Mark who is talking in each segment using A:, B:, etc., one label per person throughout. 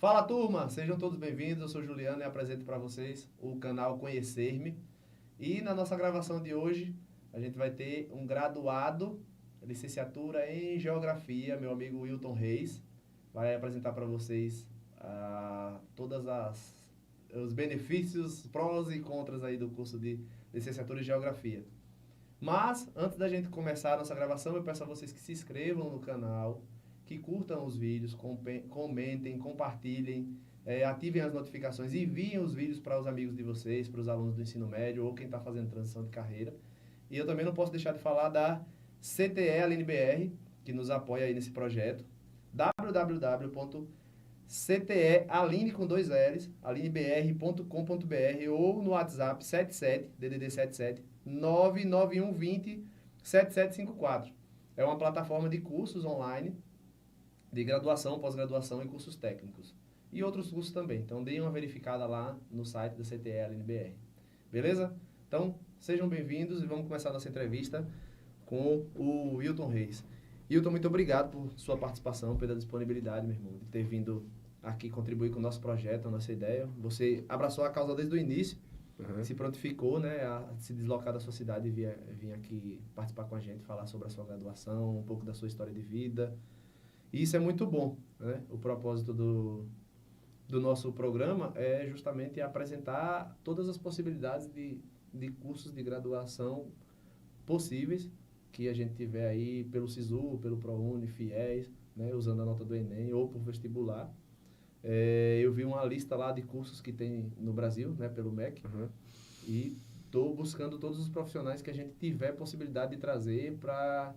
A: Fala, turma! Sejam todos bem-vindos. Eu sou Juliano e apresento para vocês o canal Conhecer-me. E na nossa gravação de hoje, a gente vai ter um graduado, licenciatura em Geografia, meu amigo Wilton Reis. Vai apresentar para vocês todas os benefícios, prós e contras aí do curso de licenciatura em Geografia. Mas, antes da gente começar a nossa gravação, eu peço a vocês que se inscrevam no canal, que curtam os vídeos, comentem, compartilhem, ativem as notificações, enviem os vídeos para os amigos de vocês, para os alunos do ensino médio ou quem está fazendo transição de carreira. E eu também não posso deixar de falar da CTE Aline BR, que nos apoia aí nesse projeto, www.ctealine com dois L's, alinebr.com.br ou no WhatsApp 77, DDD 77 99120 7754. É uma plataforma de cursos online de graduação, pós-graduação e cursos técnicos. E outros cursos também. Então, deem uma verificada lá no site da CTE LNBR. Beleza? Então, sejam bem-vindos e vamos começar a nossa entrevista com o Wilton Reis. Wilton, muito obrigado por sua participação, pela disponibilidade, meu irmão, de ter vindo aqui contribuir com o nosso projeto, a nossa ideia. Você abraçou a causa desde o início, se prontificou, né, a se deslocar da sua cidade e vir aqui participar com a gente, falar sobre a sua graduação, um pouco da sua história de vida. E isso é muito bom, né? O propósito do nosso programa é justamente apresentar todas as possibilidades de cursos de graduação possíveis que a gente tiver aí pelo SISU, pelo ProUni, FIES, né, usando a nota do Enem ou por vestibular. Eu vi uma lista lá de cursos que tem no Brasil, né, pelo MEC, e estou buscando todos os profissionais que a gente tiver possibilidade de trazer para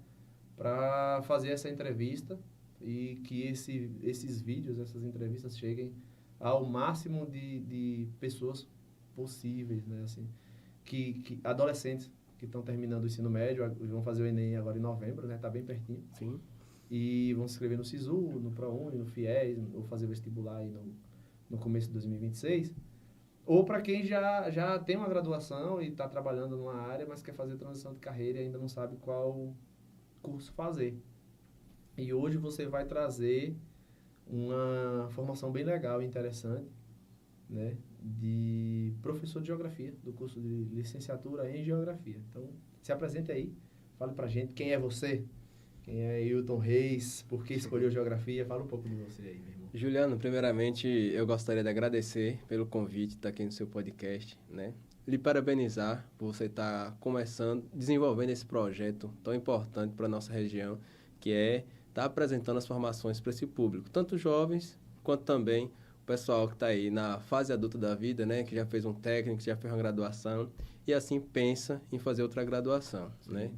A: fazer essa entrevista e que esses vídeos, essas entrevistas cheguem ao máximo de pessoas possíveis, né, assim, adolescentes que estão terminando o ensino médio, vão fazer o Enem agora em novembro, né, tá bem pertinho.
B: Sim.
A: E vão se inscrever no SISU, no ProUni, no FIES, ou fazer vestibular aí no começo de 2026. Ou para quem já tem uma graduação e está trabalhando numa área, mas quer fazer transição de carreira e ainda não sabe qual curso fazer. E hoje você vai trazer uma formação bem legal e interessante, né, de professor de Geografia, do curso de licenciatura em Geografia. Então, se apresente aí, fale pra gente quem é você. Quem é Wilton Reis? Por que escolheu Geografia? Fala um pouco de você aí, meu irmão.
B: Juliano, primeiramente, eu gostaria de agradecer pelo convite de estar aqui no seu podcast, né? Lhe parabenizar por você estar começando, desenvolvendo esse projeto tão importante para a nossa região, que é estar apresentando as formações para esse público, tanto jovens quanto também o pessoal que está aí na fase adulta da vida, né? Que já fez um técnico, que já fez uma graduação e assim pensa em fazer outra graduação, né?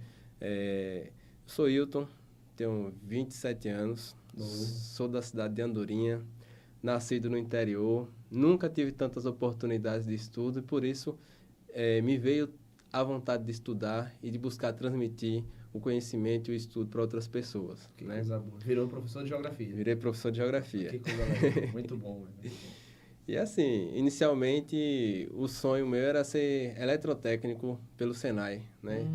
B: Sou Wilton, tenho 27 anos, sou da cidade de Andorinha, nascido no interior, nunca tive tantas oportunidades de estudo e por isso me veio a vontade de estudar e de buscar transmitir o conhecimento e o estudo para outras pessoas.
A: Que
B: né?
A: coisa boa. Virou professor de Geografia.
B: Virei professor de Geografia.
A: Que coisa legal. Muito bom, muito bom.
B: E assim, inicialmente o sonho meu era ser eletrotécnico pelo Senai, né?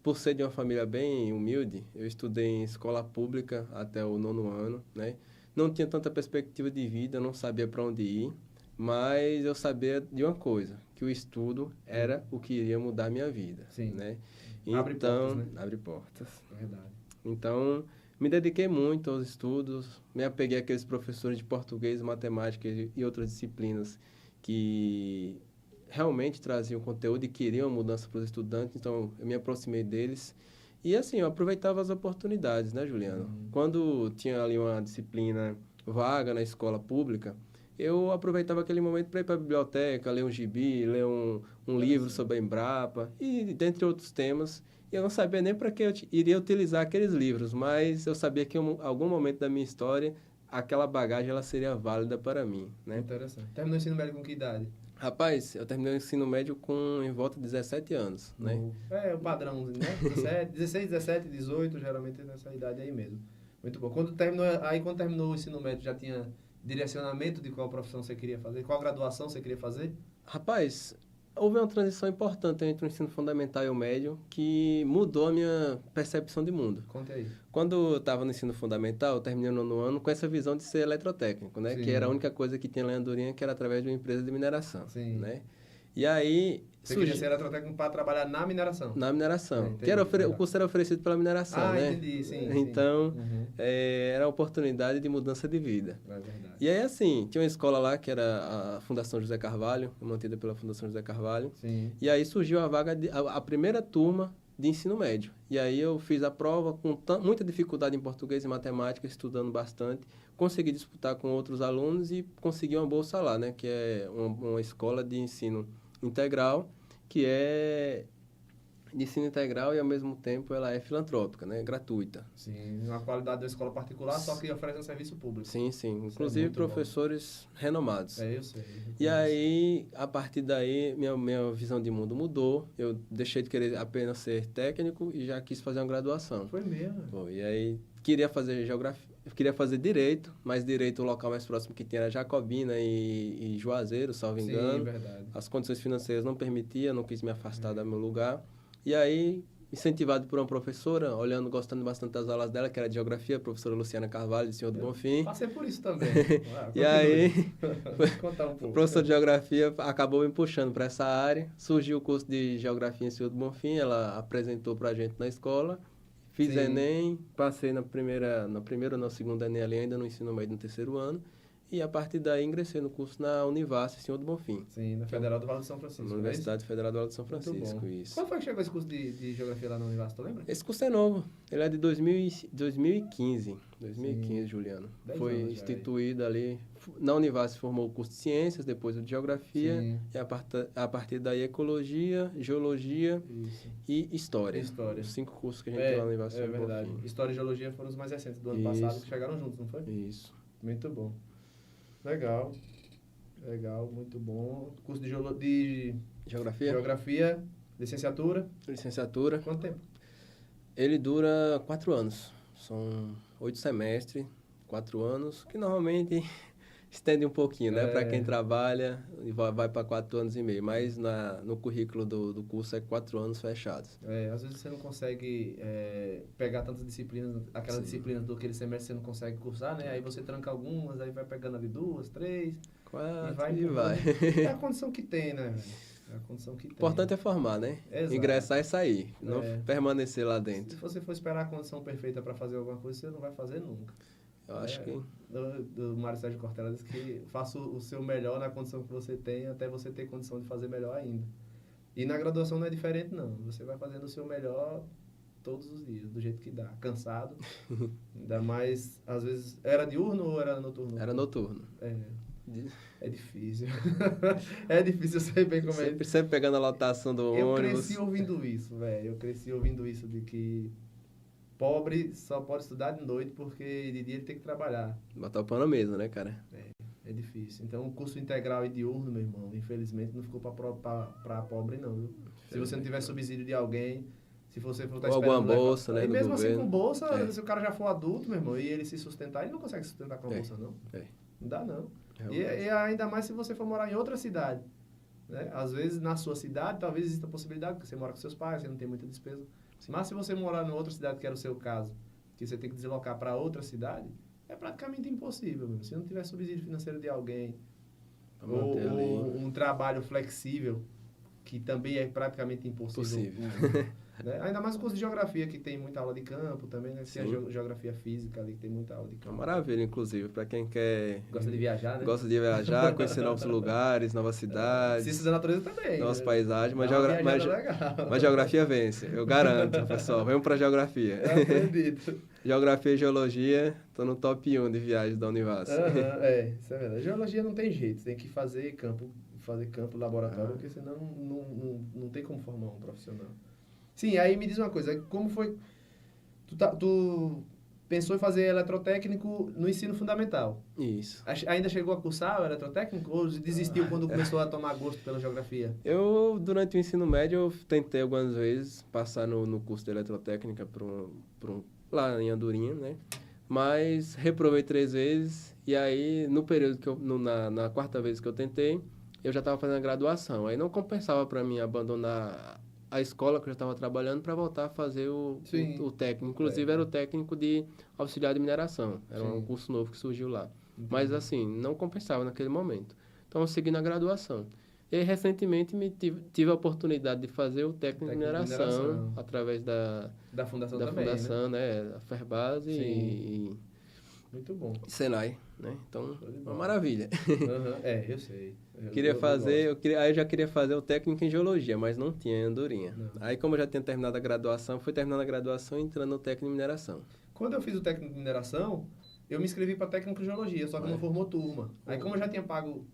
B: Por ser de uma família bem humilde, eu estudei em escola pública até o 9º ano, né? Não tinha tanta perspectiva de vida, não sabia para onde ir, mas eu sabia de uma coisa, que o estudo era o que iria mudar a minha vida, né?
A: Abre portas, né?
B: Abre portas.
A: É verdade.
B: Então, me dediquei muito aos estudos, me apeguei àqueles professores de português, matemática e outras disciplinas que realmente traziam conteúdo e queriam mudança para os estudantes, então eu me aproximei deles. E assim, eu aproveitava as oportunidades, né, Juliano? Quando tinha ali uma disciplina vaga na escola pública, eu aproveitava aquele momento para ir para a biblioteca, ler um gibi, ler um livro sobre a Embrapa e dentre outros temas. E eu não sabia nem para que eu iria utilizar aqueles livros, mas eu sabia que em algum momento da minha história, aquela bagagem ela seria válida para mim, né?
A: Interessante. Terminou o ensino médio com que idade?
B: Rapaz, eu terminei o ensino médio em volta de 17 anos, né?
A: O padrãozinho, né? 16, 17, 18, geralmente nessa idade aí mesmo. Muito bom. Quando terminou o ensino médio, já tinha direcionamento de qual profissão você queria fazer? Qual graduação você queria fazer?
B: Rapaz, houve uma transição importante entre o ensino fundamental e o médio que mudou a minha percepção de mundo.
A: Conta aí.
B: Quando eu estava no ensino fundamental, eu terminei o 9º ano com essa visão de ser eletrotécnico, né?
A: Sim.
B: Que era a única coisa que tinha lá em Andorinha, que era através de uma empresa de mineração,
A: Sim.
B: né? E aí...
A: Você queria ser eletrotécnico para trabalhar na mineração?
B: Na mineração.
A: Entendi,
B: que o curso era oferecido pela mineração, né?
A: Entendi, sim.
B: Então,
A: Uhum.
B: era a oportunidade de mudança de vida.
A: É verdade.
B: E aí, assim, tinha uma escola lá que era a Fundação José Carvalho, mantida pela Fundação José Carvalho.
A: Sim.
B: E aí surgiu a vaga, a primeira turma de ensino médio. E aí eu fiz a prova com muita dificuldade em português e matemática, estudando bastante. Consegui disputar com outros alunos e consegui uma bolsa lá, né? Que é uma escola de ensino integral, que é de ensino integral e, ao mesmo tempo, ela é filantrópica, né? Gratuita.
A: Sim, uma qualidade da escola particular, só que oferece um serviço público.
B: Sim, sim.
A: Isso
B: Inclusive,
A: muito
B: professores renomados.
A: Eu sei.
B: E aí, a partir daí, minha visão de mundo mudou. Eu deixei de querer apenas ser técnico e já quis fazer uma graduação.
A: Foi mesmo.
B: E aí, queria fazer queria fazer direito, mas direito, o local mais próximo que tinha era Jacobina e Juazeiro, salvo engano.
A: Sim, verdade.
B: As condições financeiras não permitiam, não quis me afastar do meu lugar. E aí, incentivado por uma professora, gostando bastante das aulas dela, que era de geografia, a professora Luciana Carvalho, de Senhor do Bonfim.
A: Passei por isso também.
B: E aí,
A: contar um pouco.
B: O professor de geografia acabou me puxando para essa área. Surgiu o curso de geografia em Senhor do Bonfim, ela apresentou para a gente na escola. Fiz
A: Sim.
B: Enem, passei na primeira ou na segunda Enem ali, ainda no ensino médio no 3º ano. E a partir daí ingressei no curso na Univasf, Senhor do Bonfim.
A: Sim, na Federal do Vale do São Francisco.
B: Na Universidade Federal do Vale do São
A: Muito
B: Francisco,
A: bom.
B: isso.
A: Quando foi que chegou esse curso de geografia lá na Univasf, tu lembra?
B: Esse curso é novo, ele é de 2015,
A: Sim.
B: Juliano.
A: 10
B: Foi
A: anos já,
B: instituído ali, na Univasf formou o curso de Ciências, depois o de Geografia,
A: Sim.
B: e a partir daí Ecologia, Geologia
A: Isso.
B: e História.
A: História.
B: Os 5 cursos que a gente tem lá na Univasf.
A: É verdade. História e Geologia foram os mais recentes do ano
B: Isso.
A: passado, que chegaram juntos, não foi?
B: Isso.
A: Muito bom. Legal, muito bom. Curso de
B: Geografia,
A: licenciatura.
B: licenciatura.
A: Quanto tempo?
B: Ele dura 4 anos. São 8 semestres, 4 anos, que normalmente estende um pouquinho, né? Para quem trabalha, vai para 4 anos e meio. Mas no currículo do curso é 4 anos fechados.
A: Às vezes você não consegue pegar tantas disciplinas, aquelas
B: Sim.
A: disciplinas do aquele semestre você não consegue cursar, né? Aí você tranca algumas, aí vai pegando ali 2, 3,
B: 4
A: e
B: vai.
A: É a condição que tem, né, velho? É a condição que tem.
B: O importante é formar, né?
A: Exato.
B: Ingressar e sair, não permanecer lá
A: Se
B: dentro.
A: você for esperar a condição perfeita para fazer alguma coisa, você não vai fazer nunca.
B: Eu acho que...
A: Do Mário Sérgio Cortella diz que faça o seu melhor na condição que você tem, até você ter condição de fazer melhor ainda. E na graduação não é diferente, não. Você vai fazendo o seu melhor todos os dias, do jeito que dá. Cansado. Ainda mais, às vezes... Era diurno ou era noturno?
B: Era noturno.
A: É difícil. É difícil, eu sei bem como é.
B: Sempre pegando a lotação do
A: Eu
B: ônibus.
A: cresci ouvindo isso, velho. Eu cresci ouvindo isso de que pobre só pode estudar de noite porque de dia ele tem que trabalhar.
B: Botar o pão na mesa, né, cara?
A: É difícil. Então, o curso integral e diurno, meu irmão, infelizmente não ficou para pobre, não, viu? Se você não tiver subsídio de alguém, se você for estar
B: ou
A: esperando...
B: alguma bolsa, né,
A: e
B: do
A: mesmo
B: governo.
A: assim, com bolsa, se o cara já for adulto, meu irmão, e ele se sustentar, ele não consegue se sustentar com a bolsa, não. Não dá, não. E ainda mais se você for morar em outra cidade. Né? Às vezes, na sua cidade, talvez exista a possibilidade, porque você mora com seus pais, você não tem muita despesa. Sim. Mas se você morar em outra cidade, que era o seu caso, que você tem que deslocar para outra cidade, é praticamente impossível. Meu. Se não tiver subsídio financeiro de alguém, ou um trabalho flexível, que também é praticamente impossível. Né? Ainda mais o curso de geografia, que tem muita aula de campo também, né? Tem a geografia física ali, que tem muita aula de campo.
B: É uma maravilha, inclusive, para quem quer...
A: Gosta de viajar, né?
B: Gosta de viajar, conhecer novos lugares, novas cidades.
A: Ciências da natureza também.
B: Novas paisagens, mas
A: mas
B: geografia vence, eu garanto, pessoal. Vamos para geografia.
A: Eu acredito.
B: Geografia e geologia, tô no top 1 de viagens da Univasf.
A: Isso é verdade. Geologia não tem jeito, tem que fazer campo, laboratório, porque senão não tem como formar um profissional. Sim, aí me diz uma coisa, como foi... Tu pensou em fazer eletrotécnico no ensino fundamental?
B: Isso.
A: Ainda chegou a cursar o eletrotécnico ou desistiu quando começou a tomar gosto pela geografia?
B: Eu, durante o ensino médio, eu tentei algumas vezes passar no curso de eletrotécnica lá em Andorinha, né? Mas reprovei 3 vezes e aí, no período na 4ª vez que eu tentei, eu já estava fazendo a graduação. Aí não compensava para mim abandonar a escola que eu já estava trabalhando para voltar a fazer o técnico. Inclusive, era o técnico de auxiliar de mineração. Era um curso novo que surgiu lá. Mas, assim, não compensava naquele momento. Então, eu segui na graduação. E aí, recentemente, tive a oportunidade de fazer o técnico de mineração através
A: da fundação
B: da
A: também,
B: fundação, né? A Ferbase e
A: muito bom.
B: Senai, né? Então, uma maravilha.
A: Eu sei.
B: Aí eu já queria fazer o técnico em geologia, mas não tinha em Andorinha.
A: Não.
B: Aí, como eu já tinha terminado a graduação, fui terminando a graduação e entrando no técnico em mineração.
A: Quando eu fiz o técnico de mineração, eu me inscrevi para técnico de geologia, só que não formou turma. Aí, como eu já tinha pago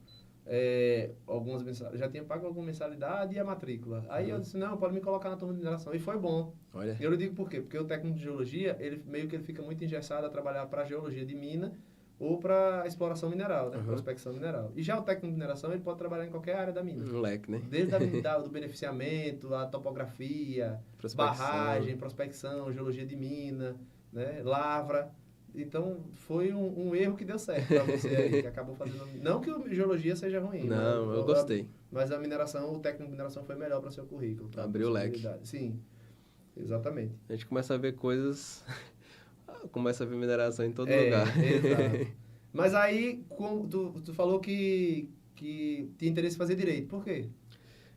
A: já tinha pago alguma mensalidade e a matrícula. Aí eu disse, não, pode me colocar na turma de mineração. E foi bom.
B: Olha.
A: E eu lhe digo por quê? Porque o técnico de geologia, ele fica muito engessado a trabalhar para geologia de mina ou para exploração mineral, né? Prospecção mineral. E já o técnico de mineração, ele pode trabalhar em qualquer área da mina.
B: Um leque, né?
A: Desde do beneficiamento, a topografia, barragem, prospecção, geologia de mina, né? Lavra. Então, foi um erro que deu certo para você aí, que acabou fazendo... Não que a geologia seja ruim.
B: Não, eu gostei.
A: Mas a mineração, o técnico de mineração foi melhor para o seu currículo.
B: Abriu o leque.
A: Sim, exatamente.
B: A gente começa a ver coisas... começa a ver mineração em todo lugar.
A: Exato. Mas aí, tu falou que tinha interesse em fazer direito. Por quê?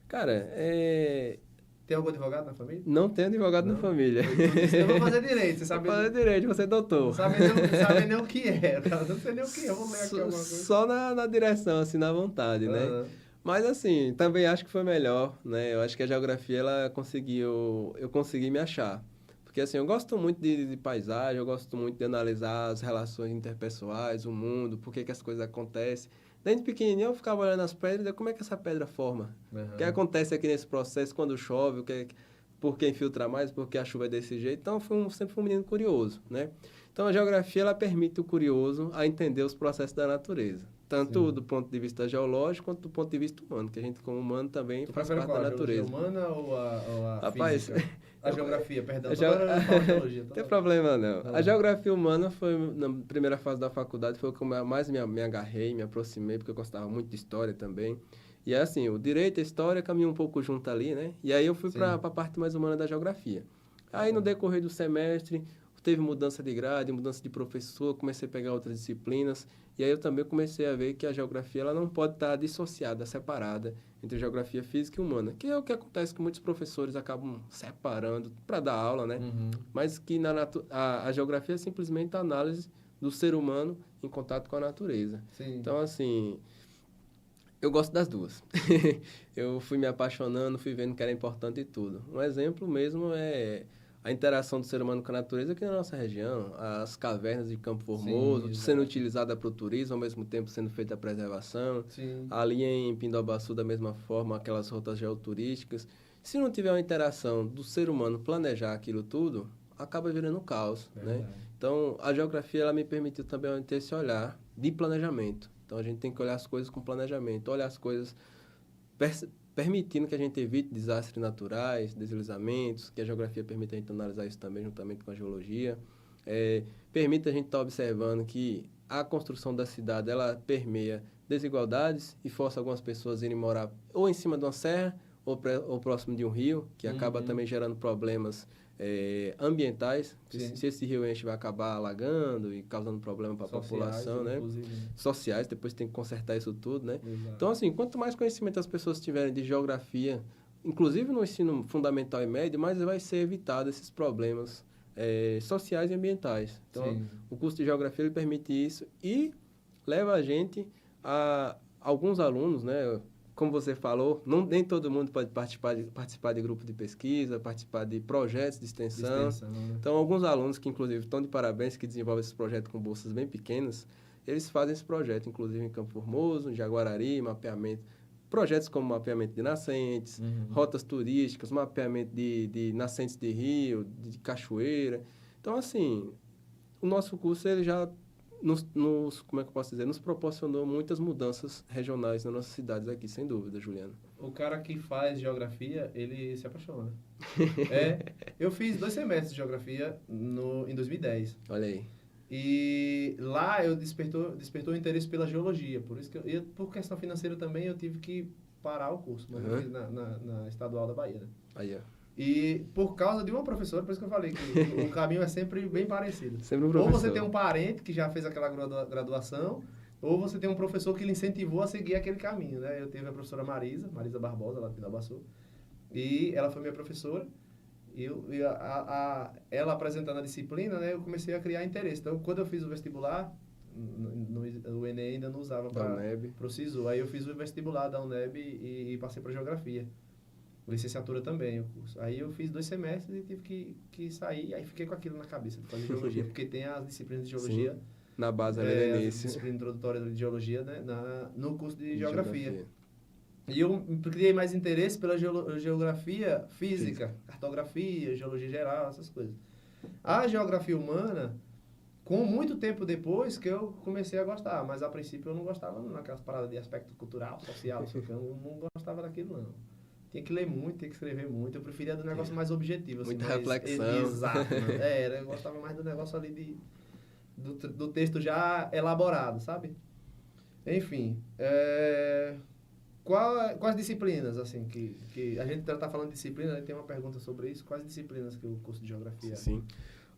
B: Cara,
A: Tem algum advogado na família?
B: Não tem advogado na família.
A: Eu vou fazer direito, você sabe?
B: Vou fazer direito, você é doutor.
A: Não sabe nem o que é. Não sei nem o que é, vou ler aqui alguma coisa.
B: Só na direção, assim, na vontade, né? Mas, assim, também acho que foi melhor, né? Eu acho que a geografia, eu consegui me achar. Porque, assim, eu gosto muito de paisagem, eu gosto muito de analisar as relações interpessoais, o mundo, por que as coisas acontecem. Desde pequenininho eu ficava olhando as pedras e como é que essa pedra forma. O que acontece aqui nesse processo quando chove, por que infiltra mais, por que a chuva é desse jeito. Então, sempre fui um menino curioso, né? Então, a geografia, ela permite o curioso a entender os processos da natureza. Tanto do ponto de vista geológico, quanto do ponto de vista humano, que a gente, como humano, também faz parte da natureza.
A: A geologia humana ou a
B: Rapaz,
A: física? A geografia, perdão. Agora eu falo geologia.
B: Não tem problema, não. A geografia humana foi, na primeira fase da faculdade, foi o que eu mais me agarrei, me aproximei, porque eu gostava muito de história também. E assim, o direito e a história caminham um pouco junto ali, né? E aí eu fui para a parte mais humana da geografia. Aí, no decorrer do semestre, teve mudança de grade, mudança de professor, comecei a pegar outras disciplinas. E aí eu também comecei a ver que a geografia ela não pode estar dissociada, separada entre geografia física e humana, que é o que acontece que muitos professores acabam separando para dar aula, né? Mas que a geografia é simplesmente a análise do ser humano em contato com a natureza. Então, assim, eu gosto das duas. Eu fui me apaixonando, fui vendo que era importante e tudo. Um exemplo mesmo é a interação do ser humano com a natureza aqui na nossa região, as cavernas de Campo Formoso, sendo utilizada para o turismo, ao mesmo tempo sendo feita a preservação. Ali em Pindobaçu, da mesma forma, aquelas rotas geoturísticas. Se não tiver uma interação do ser humano planejar aquilo tudo, acaba virando um caos, né? Então, a geografia ela me permitiu também ter esse olhar de planejamento. Então, a gente tem que olhar as coisas com planejamento, olhar as coisas permitindo que a gente evite desastres naturais, deslizamentos, que a geografia permite a gente analisar isso também juntamente com a geologia. Permite a gente estar observando que a construção da cidade, ela permeia desigualdades e força algumas pessoas a irem morar ou em cima de uma serra ou próximo de um rio, que acaba também gerando problemas ambientais. Se esse rio enche, vai acabar alagando e causando problema para a população, né? Sociais, depois tem que consertar isso tudo, né? Então, assim, quanto mais conhecimento as pessoas tiverem de geografia, inclusive no ensino fundamental e médio, mais vai ser evitado esses problemas sociais e ambientais. Então, o curso de geografia ele permite isso e leva a gente a alguns alunos, né? Como você falou, nem todo mundo pode participar de grupo de pesquisa, participar de projetos de extensão. Né? Então, alguns alunos que, inclusive, estão de parabéns, que desenvolvem esse projeto com bolsas bem pequenas, eles fazem esse projeto, inclusive, em Campo Formoso, em Jaguarari, mapeamento. Projetos como mapeamento de nascentes, rotas turísticas, mapeamento de nascentes de rio, de cachoeira. Então, assim, o nosso curso, ele já... como é que eu posso dizer? Nos proporcionou muitas mudanças regionais nas nossas cidades aqui, sem dúvida, Juliano.
A: O cara que faz geografia, ele se apaixona. Eu fiz 2 semestres de geografia em 2010.
B: Olha aí.
A: E lá eu despertou o interesse pela geologia. Por isso que por questão financeira também eu tive que parar o curso, mas eu fiz na Estadual da Bahia, né?
B: Aí, ó.
A: E por causa de uma professora, por isso que eu falei que o caminho é sempre bem parecido.
B: Sempre um
A: Ou
B: professor.
A: você tem um parente que já fez aquela graduação, ou você tem um professor que lhe incentivou a seguir aquele caminho, né? Eu tive a professora Marisa Barbosa, lá de Pindabaçu, e ela foi minha professora, e ela apresentando a disciplina, né, eu comecei a criar interesse. Então, quando eu fiz o vestibular, o Enem ainda não usava para o SISU, aí eu fiz o vestibular da UNEB e passei para Geografia. Licenciatura também, o curso. Aí eu fiz 2 semestres e tive que sair, aí fiquei com aquilo na cabeça de fazer Geologia, porque tem as disciplinas de Geologia...
B: Sim, na base ali do início.
A: Disciplina introdutória de Geologia, né, no curso de Geografia. E eu criei mais interesse pela geografia física, cartografia, geologia geral, essas coisas. A geografia humana, com muito tempo depois que eu comecei a gostar, mas a princípio eu não gostava não, naquelas paradas de aspecto cultural, social, eu não gostava daquilo não. Tinha que ler muito, tinha que escrever muito, eu preferia do negócio mais objetivo. Assim,
B: muita
A: mais,
B: reflexão.
A: Exato. Eu gostava mais do negócio ali do texto já elaborado, sabe? Enfim, quais disciplinas, assim, que a gente está falando de disciplina, tem uma pergunta sobre isso, quais disciplinas que o curso de Geografia...
B: Sim.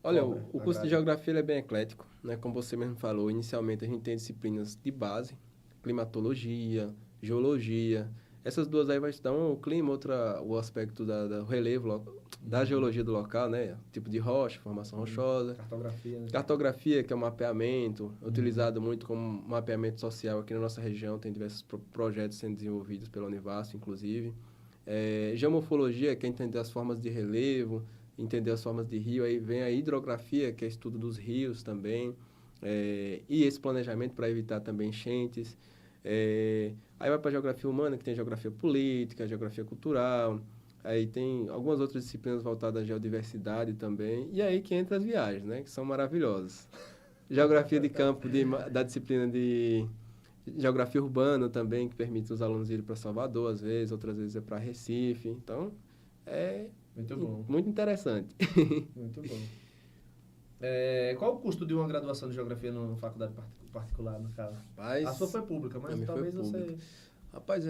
B: Olha, o curso de Geografia ele é bem eclético, né? Como você mesmo falou, inicialmente a gente tem disciplinas de base, climatologia, geologia. Essas duas aí vai estudar o clima, o aspecto do relevo, da geologia do local, né? Tipo de rocha, formação rochosa.
A: Cartografia, né?
B: Cartografia, que é um mapeamento, utilizado muito como mapeamento social aqui na nossa região. Tem diversos projetos sendo desenvolvidos pela Univasf, inclusive. Geomorfologia, que é entender as formas de relevo, entender as formas de rio. Aí vem a hidrografia, que é estudo dos rios também. E esse planejamento para evitar também enchentes. Aí vai para a geografia humana, que tem geografia política, geografia cultural. Aí tem algumas outras disciplinas voltadas à geodiversidade também. E aí que entra as viagens, né? Que são maravilhosas. Geografia de campo, da disciplina de geografia urbana também, que permite os alunos irem para Salvador, às vezes, outras vezes é para Recife. Então,
A: muito bom.
B: Muito interessante.
A: Muito bom. Qual o custo de uma graduação de Geografia numa faculdade particular, no caso?
B: Rapaz,
A: a sua foi pública, mas talvez você...
B: Rapaz,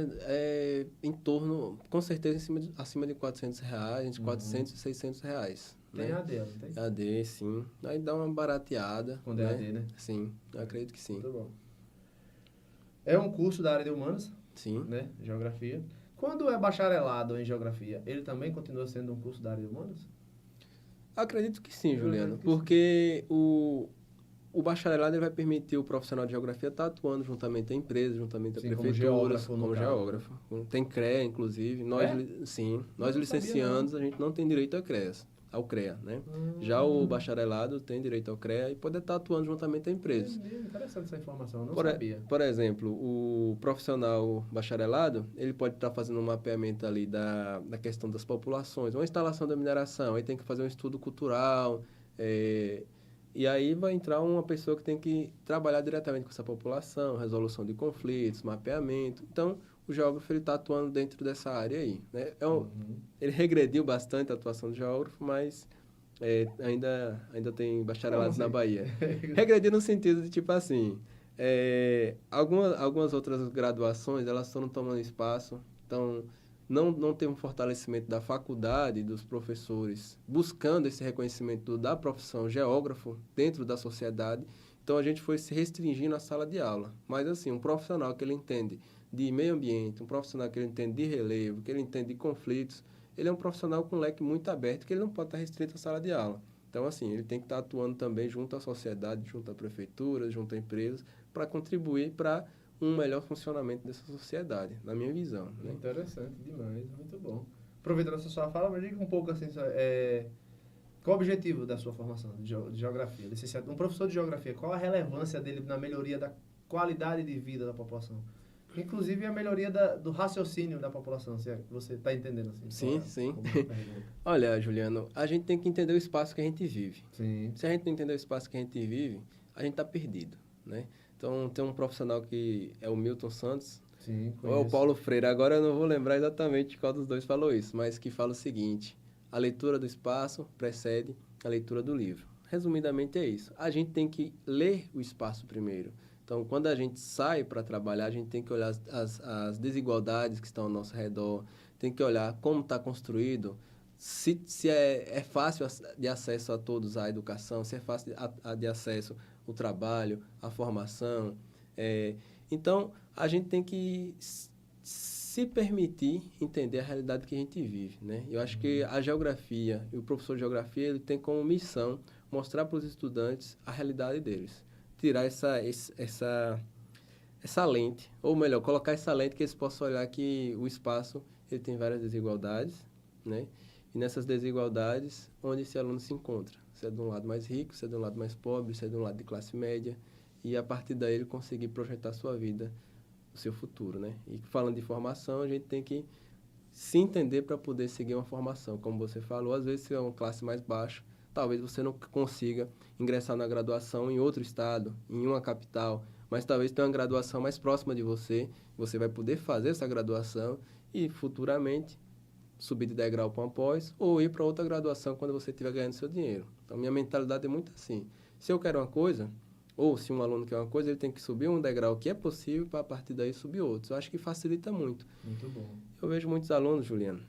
B: em torno, com certeza, acima de R$400, entre 400 e R$600.
A: Tem AD, não tem?
B: AD, sim. Aí dá uma barateada.
A: Quando é AD, né?
B: Sim, eu acredito que sim.
A: Muito bom. É um curso da área de humanas,
B: sim,
A: né? Geografia. Quando é bacharelado em Geografia, ele também continua sendo um curso da área de humanas?
B: Acredito que sim, Juliano, porque o bacharelado ele vai permitir o profissional de geografia estar atuando juntamente à empresa, juntamente à prefeitura, como geógrafo. Tem CREA, inclusive. Nós licenciados, a gente não tem direito ao CREA, né? Já o bacharelado tem direito ao CREA e pode estar atuando juntamente à empresa.
A: Interessante essa informação, eu não sabia.
B: Por exemplo, o profissional bacharelado, ele pode estar fazendo um mapeamento ali da questão das populações, uma instalação da mineração, aí tem que fazer um estudo cultural, e aí vai entrar uma pessoa que tem que trabalhar diretamente com essa população, resolução de conflitos, mapeamento. Então, o geógrafo está atuando dentro dessa área aí, né? Ele regrediu bastante a atuação do geógrafo, mas ainda tem bacharelados na Bahia. Regrediu no sentido de, tipo assim, algumas outras graduações, elas foram tomando espaço, então não tem um fortalecimento da faculdade, dos professores, buscando esse reconhecimento da profissão geógrafo dentro da sociedade. Então, a gente foi se restringindo à sala de aula. Mas, assim, um profissional que ele entende de meio ambiente, um profissional que ele entende de relevo, que ele entende de conflitos, ele é um profissional com um leque muito aberto, que ele não pode estar restrito à sala de aula. Então, assim, ele tem que estar atuando também junto à sociedade, junto à prefeitura, junto a empresas, para contribuir para um melhor funcionamento dessa sociedade, na minha visão. Né?
A: Interessante demais, muito bom. Aproveitando essa sua fala, me diga um pouco assim, qual o objetivo da sua formação de geografia? Licenciado, um professor de geografia, qual a relevância dele na melhoria da qualidade de vida da população? Inclusive a melhoria do raciocínio da população, se você está entendendo assim.
B: Sim. Olha, Juliano, a gente tem que entender o espaço que a gente vive.
A: Sim.
B: Se a gente não entender o espaço que a gente vive, a gente está perdido, né? Então, tem um profissional que é o Milton Santos,
A: sim,
B: ou é o Paulo Freire, agora eu não vou lembrar exatamente qual dos dois falou isso, mas que fala o seguinte: a leitura do espaço precede a leitura do livro. resumidamente é isso. A gente tem que ler o espaço primeiro. Então, quando a gente sai para trabalhar, a gente tem que olhar as desigualdades que estão ao nosso redor, tem que olhar como está construído, se é fácil de acesso a todos à educação, se é fácil de acesso ao trabalho, à formação. Então, a gente tem que se permitir entender a realidade que a gente vive, né? Eu acho que a geografia e o professor de geografia ele tem como missão mostrar para os estudantes a realidade deles, tirar essa lente, ou melhor, colocar essa lente que eles possam olhar que o espaço ele tem várias desigualdades, né? E nessas desigualdades, onde esse aluno se encontra, se é de um lado mais rico, se é de um lado mais pobre, se é de um lado de classe média, e a partir daí ele conseguir projetar a sua vida, o seu futuro, né? E falando de formação, a gente tem que se entender para poder seguir uma formação. Como você falou, às vezes se é uma classe mais baixa, talvez você não consiga ingressar na graduação em outro estado, em uma capital, mas talvez tenha uma graduação mais próxima de você, você vai poder fazer essa graduação e futuramente subir de degrau para uma pós ou ir para outra graduação quando você estiver ganhando seu dinheiro. Então, minha mentalidade é muito assim. Se eu quero uma coisa, ou se um aluno quer uma coisa, ele tem que subir um degrau que é possível para a partir daí subir outros. Eu acho que facilita muito.
A: Muito bom.
B: Eu vejo muitos alunos, Juliano,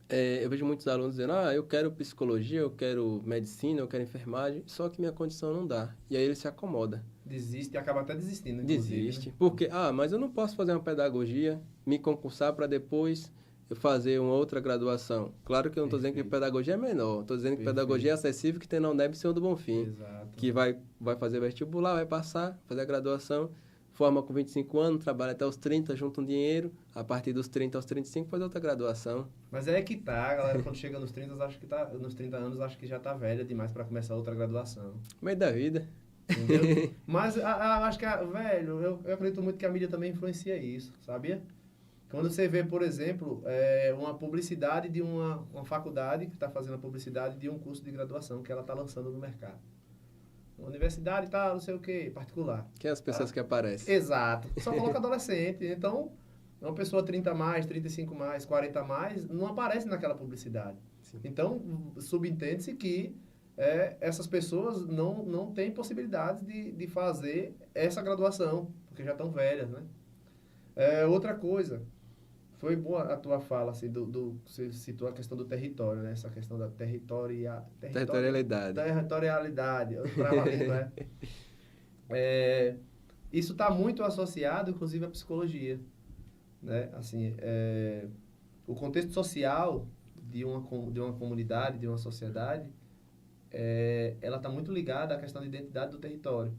B: eu vejo muitos alunos dizendo, eu quero psicologia, eu quero medicina, eu quero enfermagem, só que minha condição não dá. E aí ele se acomoda.
A: Desiste e acaba até desistindo.
B: Desiste.
A: Né?
B: Porque, mas eu não posso fazer uma pedagogia, me concursar para depois eu fazer uma outra graduação. Claro que eu não estou dizendo que pedagogia é menor, estou dizendo que pedagogia é acessível, que tem na UNEB e Senhor do Bonfim.
A: Exato.
B: Que vai fazer vestibular, vai passar, fazer a graduação, forma com 25 anos, trabalha até os 30, junta um dinheiro, a partir dos 30 aos 35 faz outra graduação.
A: Mas é que tá, a galera quando chega nos 30 anos, acho que já tá velha demais para começar outra graduação.
B: Meio da vida.
A: Entendeu? Mas acho que, velho, eu acredito muito que a mídia também influencia isso, sabia? Quando você vê, por exemplo, uma publicidade de uma faculdade que está fazendo a publicidade de um curso de graduação que ela está lançando no mercado. Uma universidade tá, não sei o quê, particular.
B: Que é as pessoas que aparecem.
A: Exato. Só coloca adolescente. Então, uma pessoa 30 mais, 35 mais, 40 mais, não aparece naquela publicidade. Sim. Então, subentende-se que essas pessoas não têm possibilidade de fazer essa graduação, porque já estão velhas, né? Outra coisa, foi boa a tua fala, assim, você citou a questão do território, né? Essa questão da
B: territorialidade.
A: Territorialidade, isso está muito associado, inclusive, à psicologia, né? Assim, o contexto social de uma comunidade, de uma sociedade, ela está muito ligada à questão da identidade do território.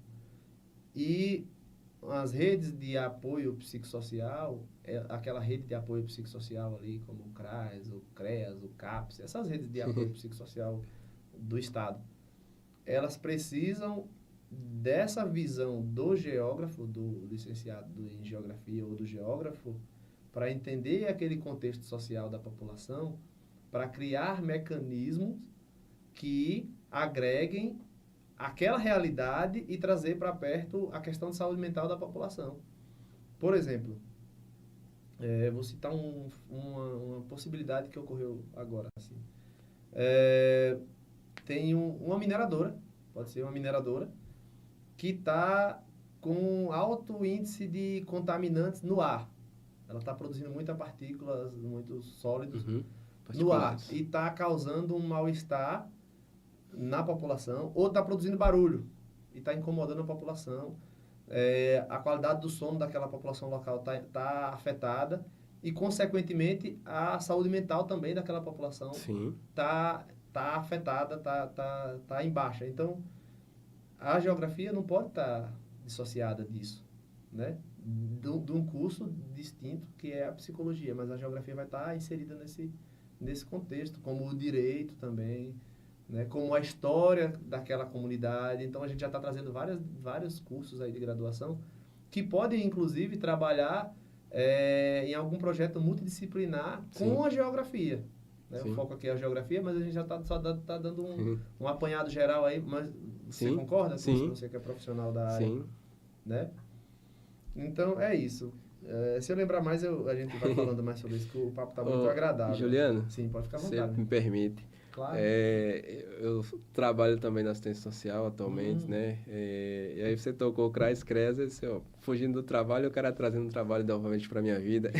A: E as redes de apoio psicossocial, aquela rede de apoio psicossocial ali, como o CRAS, o CREAS, o CAPS, essas redes de apoio psicossocial do Estado, elas precisam dessa visão do geógrafo, do licenciado em geografia ou do geógrafo, para entender aquele contexto social da população, para criar mecanismos que agreguem aquela realidade e trazer para perto a questão de saúde mental da população. Por exemplo, vou citar uma possibilidade que ocorreu agora. Assim. Tem uma mineradora, pode ser uma mineradora, que está com alto índice de contaminantes no ar. Ela está produzindo muitas partículas, muitos sólidos no ar. E está causando um mal-estar na população, ou está produzindo barulho e está incomodando a população. A qualidade do sono daquela população local está afetada e, consequentemente, a saúde mental também daquela população está afetada, está em baixa. Então, a geografia não pode estar dissociada disso, né? De um curso distinto que é a psicologia, mas a geografia vai estar inserida nesse contexto, como o direito também, né, como a história daquela comunidade. Então, a gente já está trazendo vários cursos aí de graduação que podem, inclusive, trabalhar em algum projeto multidisciplinar com a geografia. Né? O foco aqui é a geografia, mas a gente já está dando um apanhado geral aí. Mas você concorda com isso? Você que é profissional da área.
B: Sim.
A: Né? Então, é isso. Se eu lembrar mais, a gente vai falando mais sobre isso, que o papo está muito agradável.
B: Juliano?
A: Sim, pode ficar à vontade.
B: Você me permite.
A: Claro.
B: Eu trabalho também na assistência social atualmente, né? E aí você tocou o CRAS, assim, ó, fugindo do trabalho, o cara trazendo o trabalho novamente para minha vida.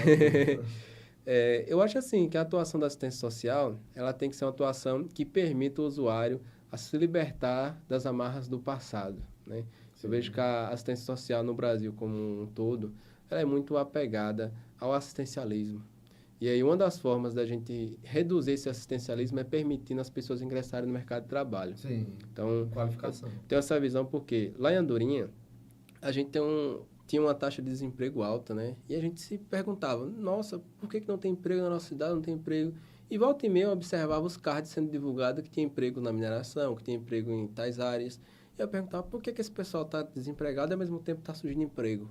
B: Eu acho assim que a atuação da assistência social, ela tem que ser uma atuação que permita o usuário a se libertar das amarras do passado, né? Eu vejo que a assistência social no Brasil como um todo, ela é muito apegada ao assistencialismo. E aí uma das formas da gente reduzir esse assistencialismo é permitindo as pessoas ingressarem no mercado de trabalho.
A: Sim,
B: então,
A: qualificação.
B: Eu tenho essa visão porque lá em Andorinha, a gente tinha uma taxa de desemprego alta, né? E a gente se perguntava, nossa, por que não tem emprego na nossa cidade, não tem emprego? E volta e meia eu observava os cards sendo divulgados que tinha emprego na mineração, que tinha emprego em tais áreas. E eu perguntava, por que esse pessoal está desempregado e ao mesmo tempo está surgindo emprego?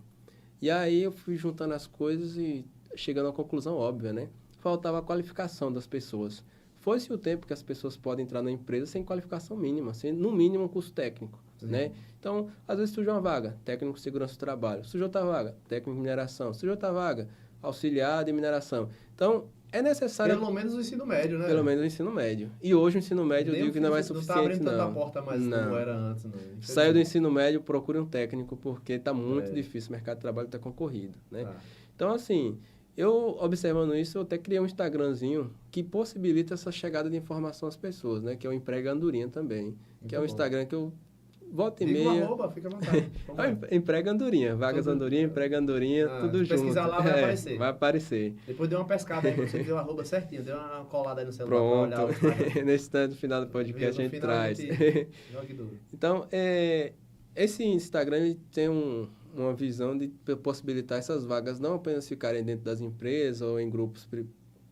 B: E aí eu fui juntando as coisas e chegando à conclusão óbvia, né? Faltava a qualificação das pessoas. Foi-se o tempo que as pessoas podem entrar na empresa sem qualificação mínima, sem, no mínimo, um curso técnico, né? Então, às vezes surge uma vaga, técnico de segurança do trabalho. Surge outra vaga, técnico de mineração. Surge outra vaga, auxiliar de mineração. Então, é necessário...
A: Pelo menos o ensino médio, né?
B: Pelo menos o ensino médio. E hoje o ensino médio, eu digo que não é mais suficiente,
A: não. Não está abrindo tanta porta mais como era antes, não.
B: Saiu do ensino médio, procure um técnico, porque está muito difícil, o mercado de trabalho está concorrido, né? Então, assim... Eu, observando isso, eu até criei um Instagramzinho que possibilita essa chegada de informação às pessoas, né? Que é o Emprega Andorinha também. Que é um Instagram que eu volta e meia...
A: Fica à vontade.
B: Emprega Andorinha. Vagas Andorinha, Emprega Andorinha, tudo junto.
A: Pesquisar lá vai aparecer.
B: Vai aparecer.
A: Depois dê uma pescada aí, pra você ver o arroba certinho. Dê uma colada aí no celular
B: Pronto.
A: pra olhar o Instagram.
B: Nesse tanto final do podcast a gente traz. Então, esse Instagram ele tem uma visão de possibilitar essas vagas não apenas ficarem dentro das empresas ou em grupos,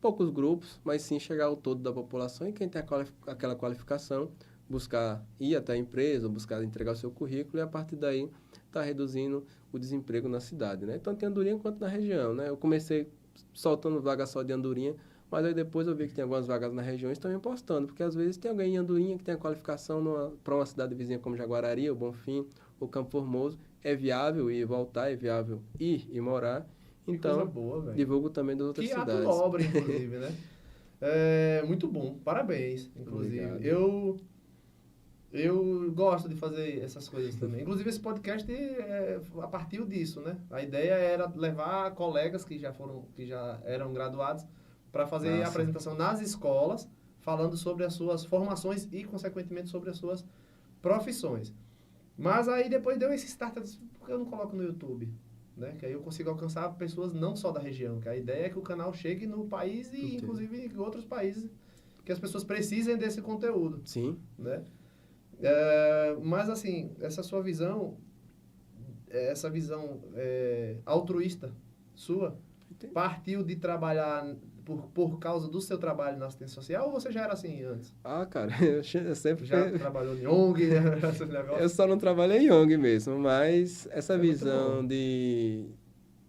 B: poucos grupos, mas sim chegar ao todo da população e quem tem aquela qualificação, buscar ir até a empresa, buscar entregar o seu currículo e a partir daí está reduzindo o desemprego na cidade, né? Tanto em Andorinha quanto na região, né? Eu comecei soltando vagas só de Andorinha, mas aí depois eu vi que tem algumas vagas na região e também postando, porque às vezes tem alguém em Andorinha que tem a qualificação para uma cidade vizinha como Jaguarari, ou Bonfim, ou Campo Formoso, é viável ir e voltar, é viável ir e morar. Então,
A: boa,
B: divulgo também das outras cidades.
A: Que ato nobre, inclusive, né? Muito bom, parabéns, inclusive. Eu gosto de fazer essas coisas também. Inclusive, esse podcast a partir disso, né? A ideia era levar colegas que já eram graduados para fazer a apresentação nas escolas, falando sobre as suas formações e, consequentemente, sobre as suas profissões. Mas aí depois deu esse start, porque eu não coloco no YouTube, né? Que aí eu consigo alcançar pessoas não só da região, que a ideia é que o canal chegue no país e inclusive em outros países, que as pessoas precisem desse conteúdo.
B: Sim.
A: Né? Mas assim, essa sua visão, essa visão altruísta sua, partiu de trabalhar por causa do seu trabalho na assistência social ou você já era assim antes?
B: Cara, eu sempre...
A: Já trabalhou em ONG, né?
B: Eu só não trabalhei em ONG mesmo, mas essa visão de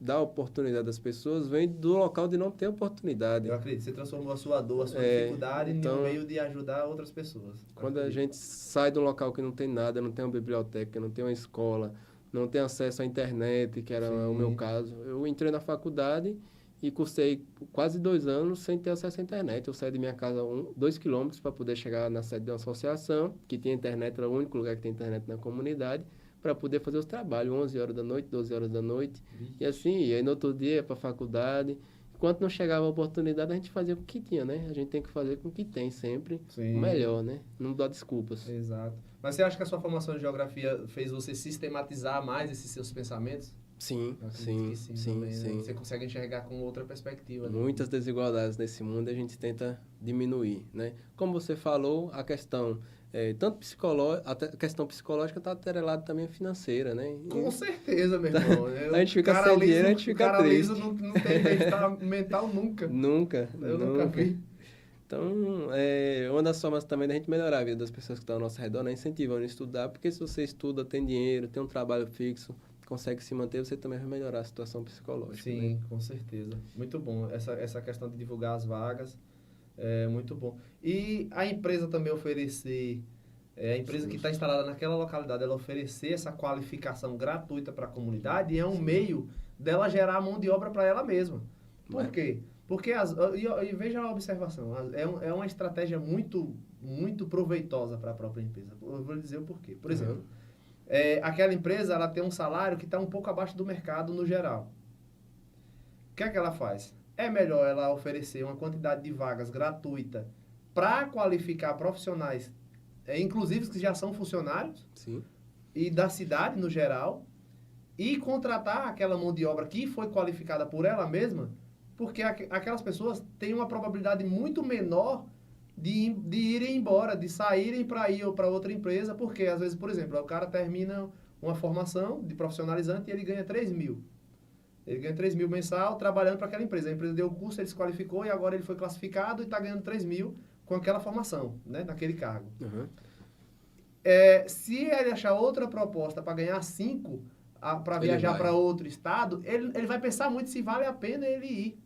B: dar oportunidade às pessoas vem do local de não ter oportunidade.
A: Eu acredito, você transformou a sua dor, a sua dificuldade em um meio de ajudar outras pessoas.
B: Quando a gente sai de um local que não tem nada, não tem uma biblioteca, não tem uma escola, não tem acesso à internet, que era o meu caso, eu entrei na faculdade e cursei quase 2 anos sem ter acesso à internet. Eu saí de minha casa 2 quilômetros para poder chegar na sede de uma associação, que tinha internet, era o único lugar que tem internet na comunidade, para poder fazer os trabalhos, 11 horas da noite, 12 horas da noite, e assim, e aí no outro dia para a faculdade. Enquanto não chegava a oportunidade, a gente fazia com o que tinha, né? A gente tem que fazer com o que tem sempre, o melhor, né? Não dá desculpas.
A: Exato. Mas você acha que a sua formação de geografia fez você sistematizar mais esses seus pensamentos?
B: Sim.
A: Também, né? Você consegue enxergar com outra perspectiva.
B: Muitas desigualdades nesse mundo a gente tenta diminuir, né? Como você falou, a questão tanto psicológica, a questão psicológica está atrelada também financeira, né?
A: Com certeza, meu irmão.
B: A gente fica sem dinheiro, a gente fica triste.
A: O cara liso não tem bem-estar mental nunca.
B: Eu nunca vi. Então, uma das formas também da gente melhorar a vida das pessoas que estão ao nosso redor, né? Incentivando a estudar, porque se você estuda, tem dinheiro, tem um trabalho fixo, consegue se manter, você também vai melhorar a situação psicológica.
A: Sim,
B: né?
A: Com certeza. Muito bom. Essa questão de divulgar as vagas é muito bom. E a empresa também oferecer, a empresa que está instalada naquela localidade, ela oferecer essa qualificação gratuita para a comunidade e é um meio dela gerar mão de obra para ela mesma. Por quê? Porque, e veja a observação, é uma estratégia muito, muito proveitosa para a própria empresa. Eu vou dizer o porquê. Por exemplo, aquela empresa ela tem um salário que está um pouco abaixo do mercado no geral. O que é que ela faz? É melhor ela oferecer uma quantidade de vagas gratuita para qualificar profissionais, inclusive que já são funcionários,
B: Sim.
A: e da cidade no geral, e contratar aquela mão de obra que foi qualificada por ela mesma, porque aquelas pessoas têm uma probabilidade muito menor de irem embora, de saírem para ir ou para outra empresa, porque às vezes, por exemplo, o cara termina uma formação de profissionalizante e ele ganha 3 mil. Ele ganha 3 mil mensal trabalhando para aquela empresa. A empresa deu o curso, ele se qualificou e agora ele foi classificado e está ganhando 3 mil com aquela formação, né, naquele cargo.
B: Uhum.
A: Se ele achar outra proposta para ganhar 5, para viajar para outro estado, ele vai pensar muito se vale a pena ele ir.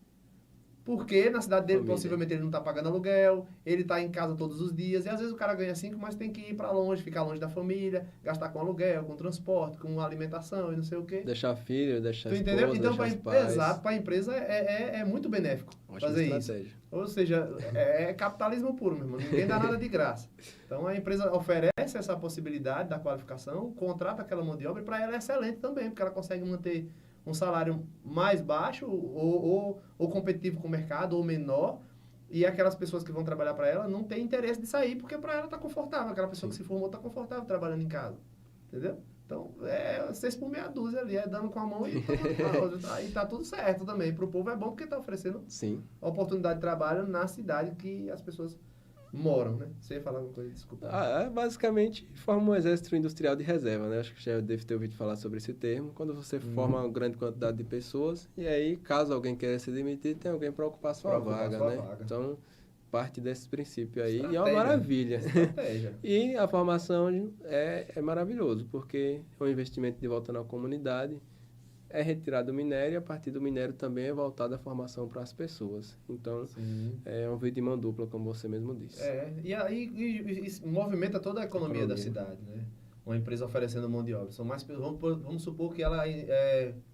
A: Porque na cidade dele, possivelmente, ele não está pagando aluguel, ele está em casa todos os dias, e às vezes o cara ganha 5, mas tem que ir para longe, ficar longe da família, gastar com aluguel, com transporte, com alimentação e não sei o quê.
B: Deixar filho, deixar esposa,
A: entendeu? Então,
B: deixar os pais.
A: Exato, para a empresa é muito benéfico fazer
B: estratégia.
A: isso. Ou seja, é capitalismo puro, meu irmão, ninguém dá nada de graça. Então, a empresa oferece essa possibilidade da qualificação, contrata aquela mão de obra, e para ela é excelente também, porque ela consegue manter um salário mais baixo ou competitivo com o mercado ou menor, e aquelas pessoas que vão trabalhar para ela não têm interesse de sair porque para ela está confortável. Aquela pessoa que se formou está confortável trabalhando em casa. Entendeu? Então, 6 por meia dúzia ali, dando com a mão e tomando com a outra. E tá tudo certo também. Para o povo é bom porque está oferecendo oportunidade de trabalho na cidade que as pessoas moram, né? Você ia falar alguma coisa? Desculpa.
B: Basicamente, forma um exército industrial de reserva, né? Acho que já deve ter ouvido falar sobre esse termo. Quando você forma uma grande quantidade de pessoas, e aí, caso alguém queira se demitir, tem alguém para ocupar sua vaga, né? Então, parte desse princípio aí. E é uma maravilha.
A: Estratégia.
B: E a formação é maravilhoso, porque é um investimento de volta na comunidade, é retirado do minério e a partir do minério também é voltada a formação para as pessoas. Então, é um vídeo de mão dupla, como você mesmo disse.
A: E aí movimenta toda a economia da cidade, né? Uma empresa oferecendo mão de obra. São mais, vamos supor que ela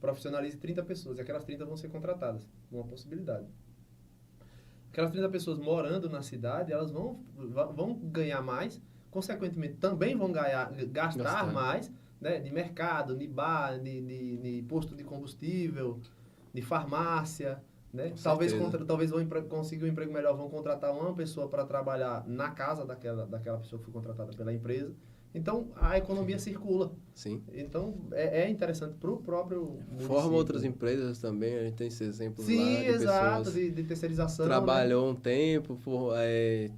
A: profissionalize 30 pessoas e aquelas 30 vão ser contratadas. Uma possibilidade. Aquelas 30 pessoas morando na cidade, elas vão ganhar mais, consequentemente também vão gastar mais, né, de mercado, de bar, de posto de combustível, de farmácia, né? Talvez vão conseguir um emprego melhor, vão contratar uma pessoa para trabalhar na casa daquela pessoa que foi contratada pela empresa. Então, a economia circula.
B: Sim.
A: Então, é interessante para o próprio município.
B: Forma outras empresas também, a gente tem esses exemplos lá.
A: Sim, exato, de terceirização.
B: Trabalhou um tempo,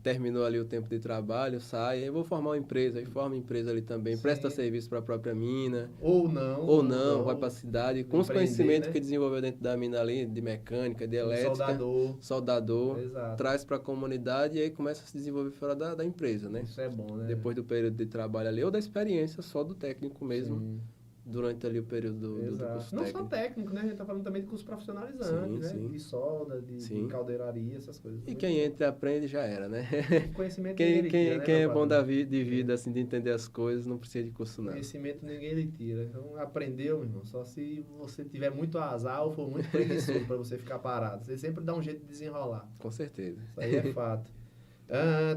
B: terminou ali o tempo de trabalho, sai, eu vou formar uma empresa, aí forma uma empresa ali também, presta serviço para a própria mina.
A: Ou não,
B: vai para a cidade, com os conhecimentos, né, que desenvolveu dentro da mina ali, de mecânica, de elétrica, soldador, traz para a comunidade e aí começa a se desenvolver fora da empresa, né?
A: Isso é bom, né?
B: Depois do período de trabalho ali, ou da experiência só do técnico mesmo, durante ali o período do curso técnico.
A: Não só técnico, né? A gente está falando também de curso profissionalizante, né? De solda, de caldeiraria, essas coisas.
B: E quem entra e aprende já era, né?
A: Conhecimento
B: quem é bom de vida, assim, de entender as coisas, não precisa de curso não.
A: Conhecimento ninguém lhe tira. Então, aprendeu, meu irmão, só se você tiver muito azar ou for muito preguiçoso para você ficar parado. Você sempre dá um jeito de desenrolar.
B: Com certeza.
A: Isso aí é fato.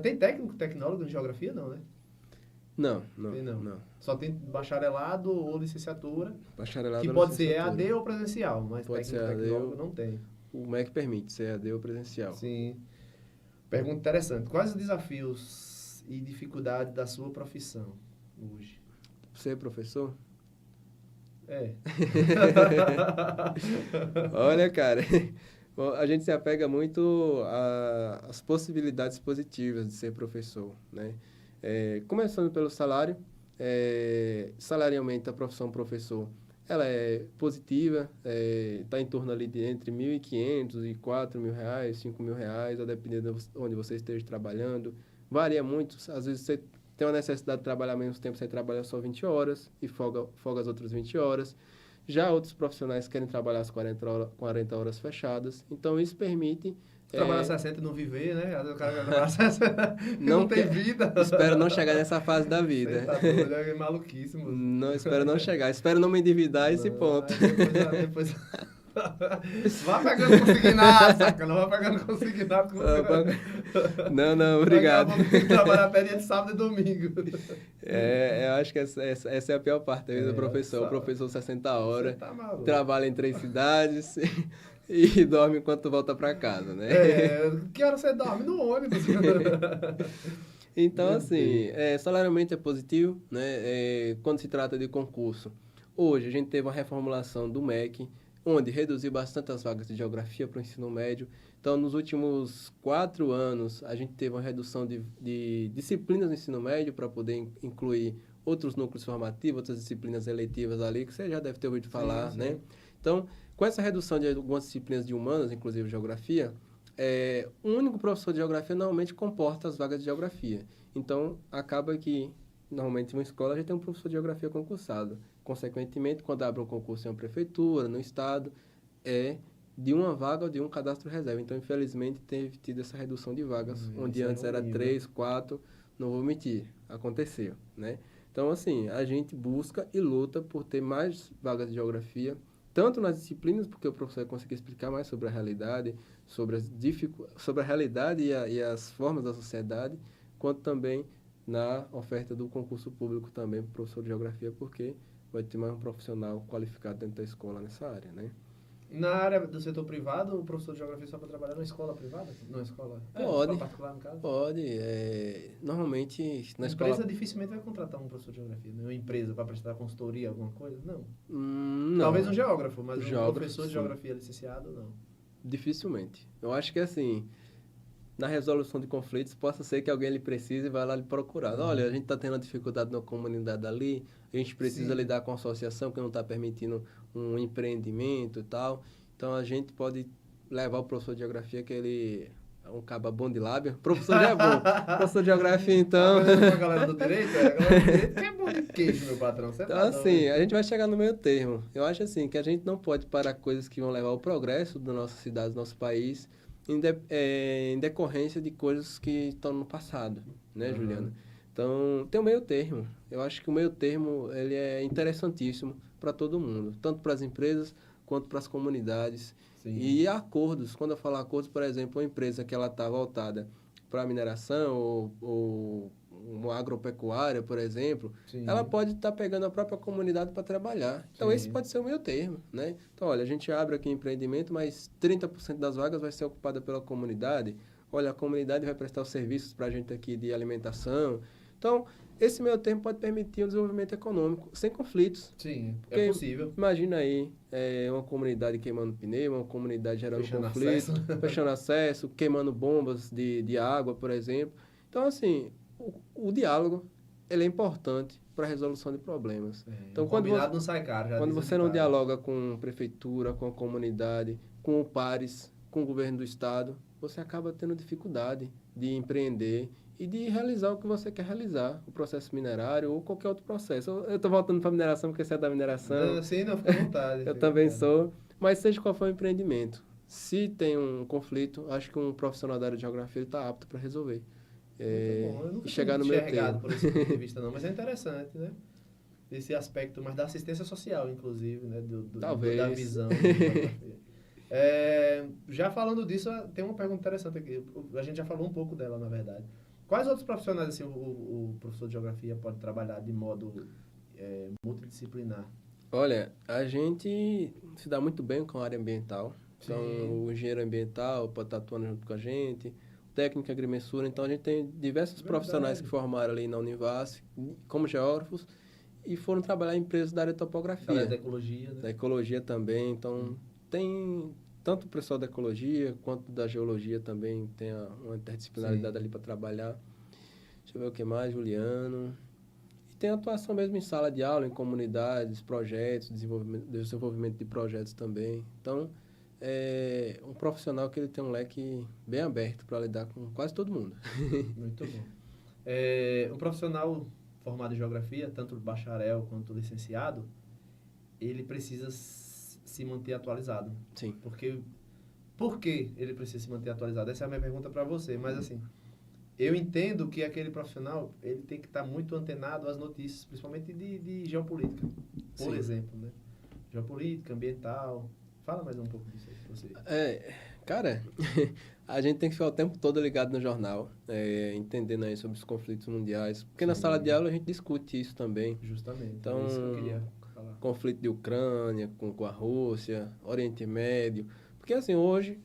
A: Tem tecnólogo em geografia? Não, né?
B: Não.
A: Só tem bacharelado ou licenciatura.
B: Bacharelado
A: que pode ser EAD ou presencial, mas
B: pode
A: tecnólogo não tem.
B: O MEC permite ser EAD ou presencial.
A: Sim. Pergunta interessante. Quais os desafios e dificuldades da sua profissão hoje?
B: Ser professor?
A: É.
B: Olha, cara, a gente se apega muito às possibilidades positivas de ser professor, né? Começando pelo salário, salarialmente a profissão professor, ela é positiva, está em torno ali de entre R$ 1.500 e R$ 4.000, R$ 5.000, a depender de onde você esteja trabalhando. Varia muito, às vezes você tem uma necessidade de trabalhar ao mesmo tempo, você trabalha só 20 horas e folga as outras 20 horas. Já outros profissionais querem trabalhar as 40 horas fechadas, então isso permite...
A: Trabalhar 60 e não viver, né? Às vezes o cara vai trabalhar 60 e não tem vida.
B: Espero não chegar nessa fase da vida.
A: Você tá doido, é maluquíssimo.
B: Não, espero não chegar. Espero não me endividar esse ponto.
A: Depois Vá pegando consignado, sacana. Vá pegando consignado.
B: Não, obrigado.
A: Tem que trabalhar até dia de sábado e domingo.
B: Eu acho que essa é a pior parte do professor. O professor 60 horas,
A: Você tá maluco.
B: trabalha em 3 cidades e dorme enquanto volta para casa, né?
A: Que hora você dorme? No ônibus.
B: Então, assim, salarialmente é positivo, né? Quando se trata de concurso. Hoje, a gente teve uma reformulação do MEC, onde reduziu bastante as vagas de geografia para o ensino médio. Então, nos últimos 4 anos, a gente teve uma redução de disciplinas no ensino médio para poder incluir outros núcleos formativos, outras disciplinas eletivas ali, que você já deve ter ouvido falar,
A: sim.
B: né? Então, com essa redução de algumas disciplinas de humanas, inclusive geografia, o único professor de geografia normalmente comporta as vagas de geografia. Então, acaba que, normalmente, em uma escola, a gente tem um professor de geografia concursado. Consequentemente, quando abre um concurso em uma prefeitura, no estado, é de uma vaga ou de um cadastro reserva. Então, infelizmente, teve tido essa redução de vagas, onde antes era 3, 4, não vou mentir, aconteceu, né? Então, assim, a gente busca e luta por ter mais vagas de geografia, tanto nas disciplinas, porque o professor vai conseguir explicar mais sobre a realidade, sobre a realidade e as formas da sociedade, quanto também na oferta do concurso público também para o professor de geografia, porque vai ter mais um profissional qualificado dentro da escola nessa área, né?
A: Na área do setor privado, o professor de geografia só para trabalhar numa escola privada? Numa escola,
B: Pode,
A: particular, no caso?
B: pode. Normalmente, na
A: Empresa
B: escola...
A: dificilmente vai contratar um professor de geografia, né? Uma empresa para prestar consultoria, alguma coisa? Não.
B: não.
A: Talvez um geógrafo, mas
B: Geógrafo,
A: um professor de
B: sim.
A: geografia licenciado, não.
B: Dificilmente. Eu acho que, assim, na resolução de conflitos, possa ser que alguém lhe precise e vai lá lhe procurar. Olha, a gente está tendo uma dificuldade na comunidade ali, a gente precisa lidar com a associação que não está permitindo um empreendimento e tal. Então, a gente pode levar o professor de geografia, que ele é um caba bom de lábio. Professor já é bom. Professor de geografia, então...
A: A galera do direito, a galera do direito que é bom de queijo, meu patrão. Você
B: Então,
A: tá
B: assim,
A: doido.
B: a gente vai chegar no meio termo. Eu acho, assim, que a gente não pode parar coisas que vão levar ao progresso da nossa cidade, do nosso país, em decorrência de coisas que estão no passado, né, Juliana? Então, tem o meio termo. Eu acho que o meio termo, ele é interessantíssimo para todo mundo, tanto para as empresas quanto para as comunidades.
A: Sim.
B: E acordos, quando eu falo acordos, por exemplo, uma empresa que ela está voltada para a mineração ou uma agropecuária, por exemplo,
A: Sim.
B: ela pode estar pegando a própria comunidade para trabalhar. Então, esse pode ser o meio termo, né? Então, olha, a gente abre aqui empreendimento, mas 30% das vagas vai ser ocupada pela comunidade. Olha, a comunidade vai prestar os serviços para a gente aqui de alimentação. Então, esse meio termo pode permitir um desenvolvimento econômico sem conflitos.
A: Sim,
B: Porque
A: é possível.
B: Imagina aí, uma comunidade queimando pneu, uma comunidade gerando
A: Fechando
B: conflito,
A: acesso.
B: fechando acesso, queimando bombas de água, por exemplo. Então, assim, o diálogo, ele é importante para a resolução de problemas. Então,
A: Combinado não sai caro. Já
B: quando
A: diz o
B: você não
A: ditado.
B: dialoga com a prefeitura, com a comunidade, com o pares, com o governo do estado, você acaba tendo dificuldade de empreender e de realizar o que você quer realizar, o processo minerário ou qualquer outro processo. Eu estou voltando para a mineração porque você é da mineração.
A: Sim, não, fica à vontade.
B: Eu também sou. Mas seja qual for o empreendimento, se tem um conflito, acho que um profissional da área de geografia está apto para resolver.
A: Muito bom. Eu nunca
B: E chegar no
A: tinha
B: meio
A: enxergado
B: termo.
A: por esse ponto de vista, não. Mas é interessante, né? Esse aspecto, mas da assistência social, inclusive, né?
B: Talvez.
A: Da visão. Já falando disso, tem uma pergunta interessante aqui. A gente já falou um pouco dela, na verdade. Quais outros profissionais assim, o professor de geografia pode trabalhar de modo multidisciplinar?
B: Olha, a gente se dá muito bem com a área ambiental. Então,
A: Sim.
B: o engenheiro ambiental pode estar atuando junto com a gente, o técnico em agrimensura. Então, a gente tem diversos profissionais que formaram ali na Univasf como geógrafos e foram trabalhar em empresas da área de topografia.
A: Da ecologia, né?
B: Da ecologia também. Então, tem tanto o pessoal da ecologia quanto da geologia também tem uma interdisciplinaridade ali para trabalhar. Deixa eu ver o que mais, Juliano. E tem atuação mesmo em sala de aula, em comunidades, projetos, desenvolvimento de projetos também. Então, é um profissional que ele tem um leque bem aberto para lidar com quase todo mundo.
A: Muito bom. Um profissional formado em geografia, tanto bacharel quanto licenciado, ele precisa se manter atualizado.
B: Sim.
A: Por que ele precisa se manter atualizado? Essa é a minha pergunta para você. Mas, assim, eu entendo que aquele profissional ele tem que estar muito antenado às notícias, principalmente de geopolítica, por exemplo, né? Geopolítica, ambiental, Fala mais um pouco disso aí pra você.
B: Cara, a gente tem que ficar o tempo todo ligado no jornal, entendendo aí sobre os conflitos mundiais. Porque na
A: Sim.
B: sala de aula a gente discute isso também.
A: Justamente.
B: Então,
A: É isso que eu queria falar.
B: conflito de Ucrânia com a Rússia, Oriente Médio. Porque assim, hoje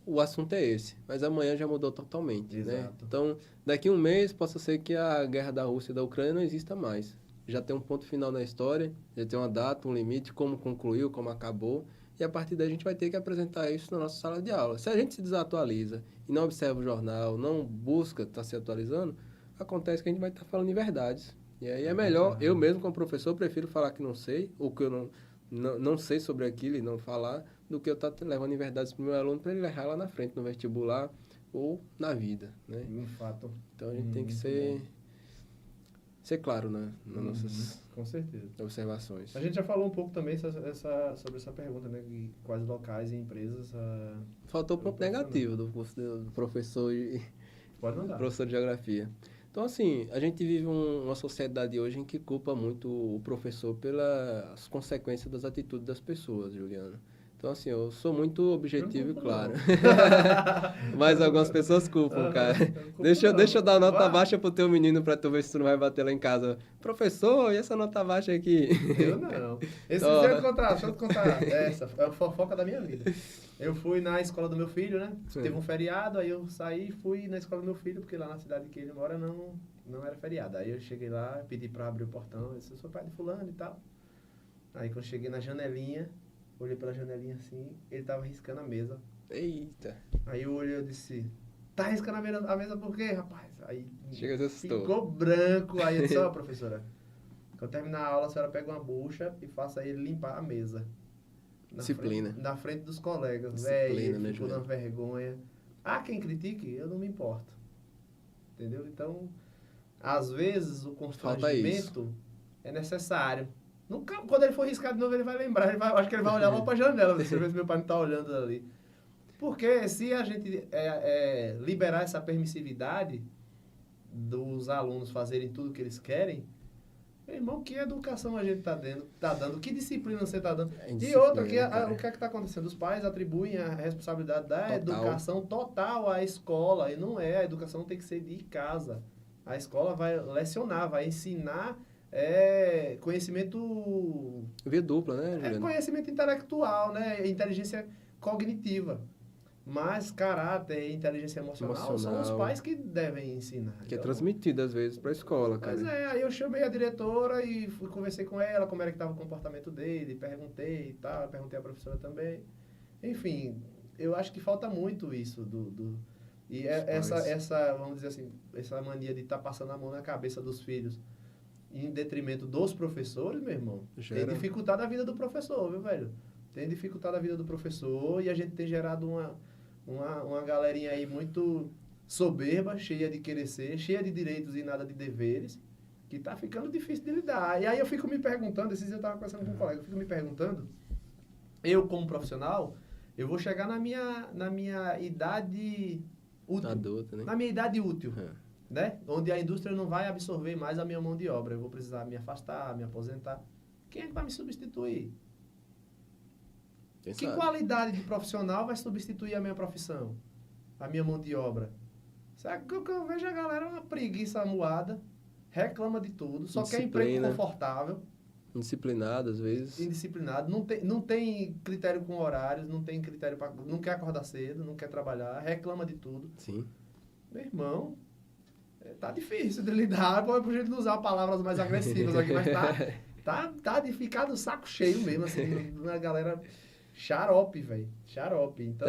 B: o assunto é esse, mas amanhã já mudou totalmente, né?
A: Exato.
B: Então, daqui a um mês possa ser que a guerra da Rússia e da Ucrânia não exista mais. Já tem um ponto final na história, já tem uma data, um limite, como concluiu, como acabou. E a partir daí a gente vai ter que apresentar isso na nossa sala de aula. Se a gente se desatualiza e não observa o jornal, não busca estar se atualizando, acontece que a gente vai estar falando em verdades. E aí é melhor, eu mesmo como professor, prefiro falar que não sei, ou que eu não sei sobre aquilo e não falar, do que eu estar levando em verdades para o meu aluno para ele errar lá na frente, no vestibular ou na vida, né?
A: Um fato.
B: Então a gente tem que ser claro, né, nas nossas
A: Com certeza.
B: observações.
A: A gente já falou um pouco também sobre essa pergunta, né? Quais locais e empresas...
B: Faltou o ponto negativo do professor
A: Pode mandar.
B: professor de geografia. Então, assim, a gente vive uma sociedade hoje em que culpa muito o professor pelas consequências das atitudes das pessoas, Juliana. Então, assim, eu sou muito objetivo e claro. Mas algumas pessoas culpam, cara. Deixa eu dar nota baixa pro teu menino pra tu ver se tu não vai bater lá em casa. Professor, e essa nota baixa aqui?
A: Eu não. Deixa eu te contar. Essa é a fofoca da minha vida. Eu fui na escola do meu filho, né?
B: Sim.
A: Teve um feriado, aí eu saí e fui na escola do meu filho, porque lá na cidade que ele mora não era feriado. Aí eu cheguei lá, pedi pra abrir o portão, eu disse, eu sou pai de fulano e tal. Aí quando eu cheguei na janelinha, olhei pela janelinha assim, ele tava riscando a mesa.
B: Eita.
A: Aí eu olhei e disse, tá riscando a mesa por quê, rapaz? Aí
B: Chega, você assustou.
A: ficou branco, aí eu disse, ó, professora, quando terminar a aula, a senhora pega uma bucha e faça ele limpar a mesa.
B: Disciplina.
A: Na frente dos colegas.
B: Disciplina, né,
A: Ficou
B: Juliano?
A: dando vergonha. Ah, quem critique, eu não me importo. Entendeu? Então, às vezes, o constrangimento é necessário. Nunca, quando ele for riscar de novo, ele vai lembrar. Acho que ele vai olhar lá para a janela, ver se meu pai não está olhando ali. Porque se a gente liberar essa permissividade dos alunos fazerem tudo o que eles querem, meu irmão, que educação a gente tá dando? Que disciplina você está dando? E outra, o que é que está acontecendo? Os pais atribuem a responsabilidade da educação total à escola. E não é. A educação tem que ser de casa. A escola vai lecionar, vai ensinar conhecimento...
B: Via dupla, né, Juliano?
A: Conhecimento intelectual, né? Inteligência cognitiva. Mas caráter e inteligência emocional são os pais que devem ensinar.
B: Que é transmitido, às vezes, para a escola, cara.
A: Pois aí eu chamei a diretora e conversei com ela, como era que estava o comportamento dele, perguntei e tal, perguntei à professora também. Enfim, eu acho que falta muito isso e essa, vamos dizer assim, essa mania de estar passando a mão na cabeça dos filhos em detrimento dos professores, meu irmão, tem dificultado a vida do professor, viu, velho? Tem dificultado a vida do professor e a gente tem gerado uma galerinha aí muito soberba, cheia de querer ser, cheia de direitos e nada de deveres, que tá ficando difícil de lidar. E aí eu fico me perguntando, esses dias eu tava conversando com um colega, eu fico me perguntando, eu como profissional, eu vou chegar na minha idade útil.
B: Adulta, né?
A: Na minha idade útil, né? Onde a indústria não vai absorver mais a minha mão de obra. Eu vou precisar me afastar, me aposentar. Quem é que vai me substituir? Que qualidade de profissional vai substituir a minha profissão? A minha mão de obra? Sabe que eu vejo a galera uma preguiça amuada, reclama de tudo, só quer emprego confortável.
B: Indisciplinado, às vezes.
A: Indisciplinado, não tem critério com horários, não tem critério para... Não quer acordar cedo, não quer trabalhar, reclama de tudo.
B: Sim.
A: Meu irmão, tá difícil de lidar, por jeito de usar palavras mais agressivas aqui, mas tá de ficar do saco cheio mesmo, assim, uma galera... Xarope, velho. Xarope. Então,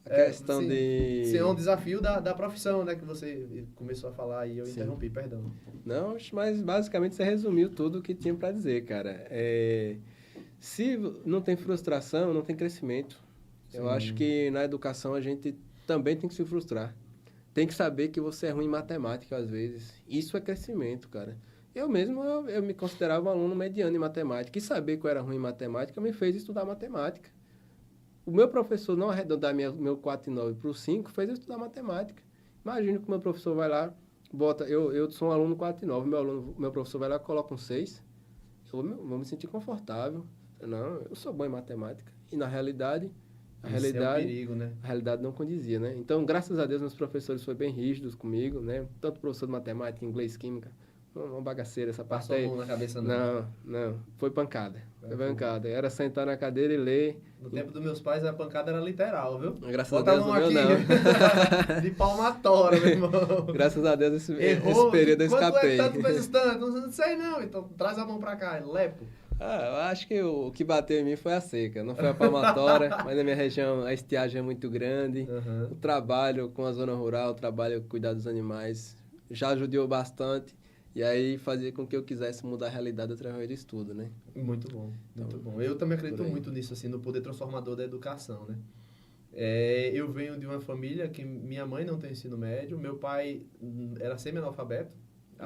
B: a questão
A: de... é um desafio da profissão, né? Que você começou a falar e eu interrompi, perdão.
B: Não, mas basicamente você resumiu tudo o que tinha para dizer, cara. Se não tem frustração, não tem crescimento. Sim. Eu acho que na educação a gente também tem que se frustrar. Tem que saber que você é ruim em matemática, às vezes. Isso é crescimento, cara. Eu mesmo, eu me considerava um aluno mediano em matemática. E saber que eu era ruim em matemática me fez estudar matemática. O meu professor não arredondar meu 4,9 para o 5 fez eu estudar matemática. Imagina que o meu professor vai lá, bota... Eu sou um aluno 4,9, meu professor vai lá e coloca um 6. Eu vou me sentir confortável. Não, eu sou bom em matemática. E na realidade,
A: Isso é um perigo, né?
B: a realidade não condizia, né? Então, graças a Deus, meus professores foram bem rígidos comigo, né? Tanto professor de matemática, inglês, química. Uma bagaceira essa parte
A: Passou a
B: aí.
A: mão na cabeça, não.
B: Não. Foi pancada. Foi pancada. Era sentar na cadeira e ler.
A: No tempo dos meus pais, a pancada era literal, viu?
B: Graças
A: Bota
B: a Deus,
A: mão
B: o meu
A: aqui.
B: não.
A: De palmatória, meu irmão.
B: Graças a Deus, esse
A: Errou.
B: período eu
A: Quanto
B: escapei.
A: é tanto vezes tanto? Não sei não. Então, traz a mão pra cá. Lepo.
B: Eu acho que o que bateu em mim foi a seca, não foi a palmatória, mas na minha região a estiagem é muito grande. O trabalho com a zona rural, o trabalho com cuidar dos animais, já ajudou bastante. E aí fazia com que eu quisesse mudar a realidade através do estudo, né?
A: Muito bom, muito
B: Então,
A: bom. Eu também acredito
B: por aí.
A: muito nisso, assim, no poder transformador da educação, né? Eu venho de uma família que minha mãe não tem ensino médio, meu pai era semi-analfabeto,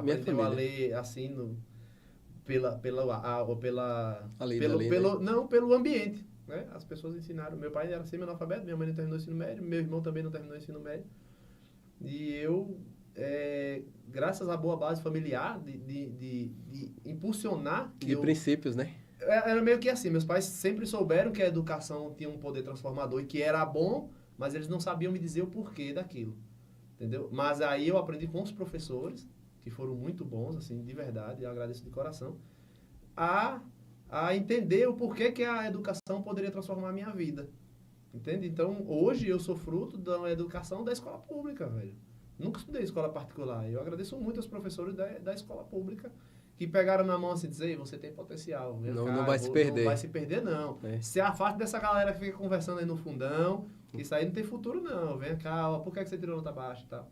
B: Minha
A: aprendeu a
B: família.
A: ler assim pelo ambiente, né? As pessoas ensinaram. Meu pai era semi-analfabeto, minha mãe não terminou o ensino médio, meu irmão também não terminou o ensino médio. E eu, graças à boa base familiar, de impulsionar...
B: De princípios, né?
A: Era meio que assim, meus pais sempre souberam que a educação tinha um poder transformador e que era bom, mas eles não sabiam me dizer o porquê daquilo, entendeu? Mas aí eu aprendi com os professores, que foram muito bons, assim, de verdade, eu agradeço de coração, a entender o porquê que a educação poderia transformar a minha vida, entende? Então, hoje eu sou fruto da educação da escola pública, velho. Nunca estudei escola particular. Eu agradeço muito aos professores da escola pública que pegaram na mão assim e dizer, você tem potencial.
B: Não vai se perder.
A: Não vai se perder, não. Se afaste dessa galera que fica conversando aí no fundão. Isso aí não tem futuro, não. Vem cá, ó, por que você tirou nota baixa e tal?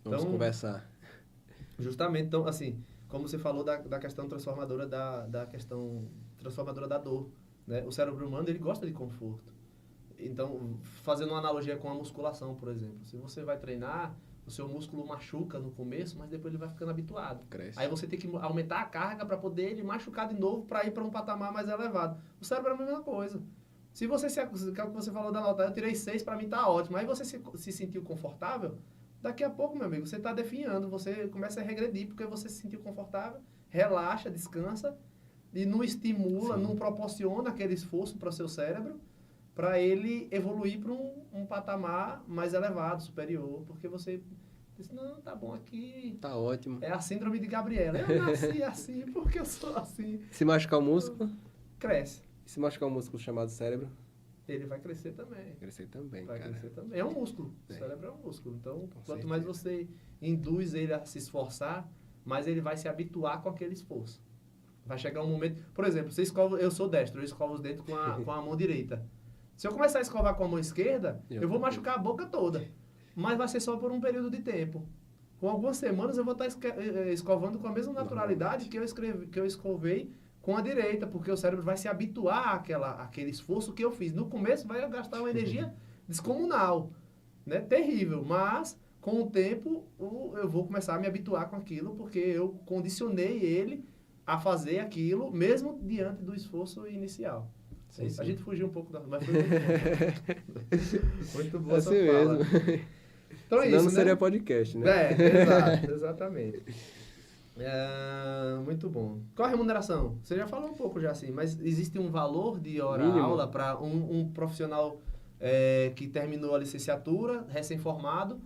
B: Vamos conversar.
A: Justamente, então, assim, como você falou da questão transformadora da questão transformadora da dor, né? O cérebro humano, ele gosta de conforto. Então, fazendo uma analogia com a musculação, por exemplo. Se você vai treinar, o seu músculo machuca no começo, mas depois ele vai ficando habituado.
B: Cresce.
A: Aí você tem que aumentar a carga para poder ele machucar de novo para ir para um patamar mais elevado. O cérebro é a mesma coisa. Se você que é o que você falou da nota, eu tirei 6, para mim tá ótimo. Aí você se sentiu confortável, daqui a pouco, meu amigo, você está definhando, você começa a regredir porque você se sentiu confortável, relaxa, descansa e não estimula, não proporciona aquele esforço para o seu cérebro para ele evoluir para um patamar mais elevado, superior, porque você disse, não, tá bom aqui.
B: Tá ótimo.
A: É a síndrome de Gabriela. Eu nasci assim, porque eu sou assim.
B: Se machucar o músculo?
A: Cresce.
B: E se machucar o músculo chamado cérebro?
A: Ele vai crescer também.
B: Crescer também,
A: vai
B: cara.
A: crescer também. É um músculo. O cérebro é um músculo. Então, quanto mais você induz ele a se esforçar, mais ele vai se habituar com aquele esforço. Vai chegar um momento... Por exemplo, eu sou destro, eu escovo os dentes com a mão direita. Se eu começar a escovar com a mão esquerda, eu vou machucar a boca toda. Mas vai ser só por um período de tempo. Com algumas semanas eu vou estar escovando com a mesma naturalidade que eu escovei com a direita, porque o cérebro vai se habituar àquele esforço que eu fiz. No começo vai gastar uma energia descomunal, né? Terrível, mas com o tempo eu vou começar a me habituar com aquilo, porque eu condicionei ele a fazer aquilo, mesmo diante do esforço inicial. Sim. A gente fugiu um pouco da... Mas foi muito boa essa fala.
B: Mesmo.
A: Então
B: Senão
A: isso,
B: não seria podcast, né?
A: Exato, exatamente. Muito bom. Qual a remuneração? Você já falou um pouco já assim, mas existe um valor de hora-aula para um profissional que terminou a licenciatura, recém-formado?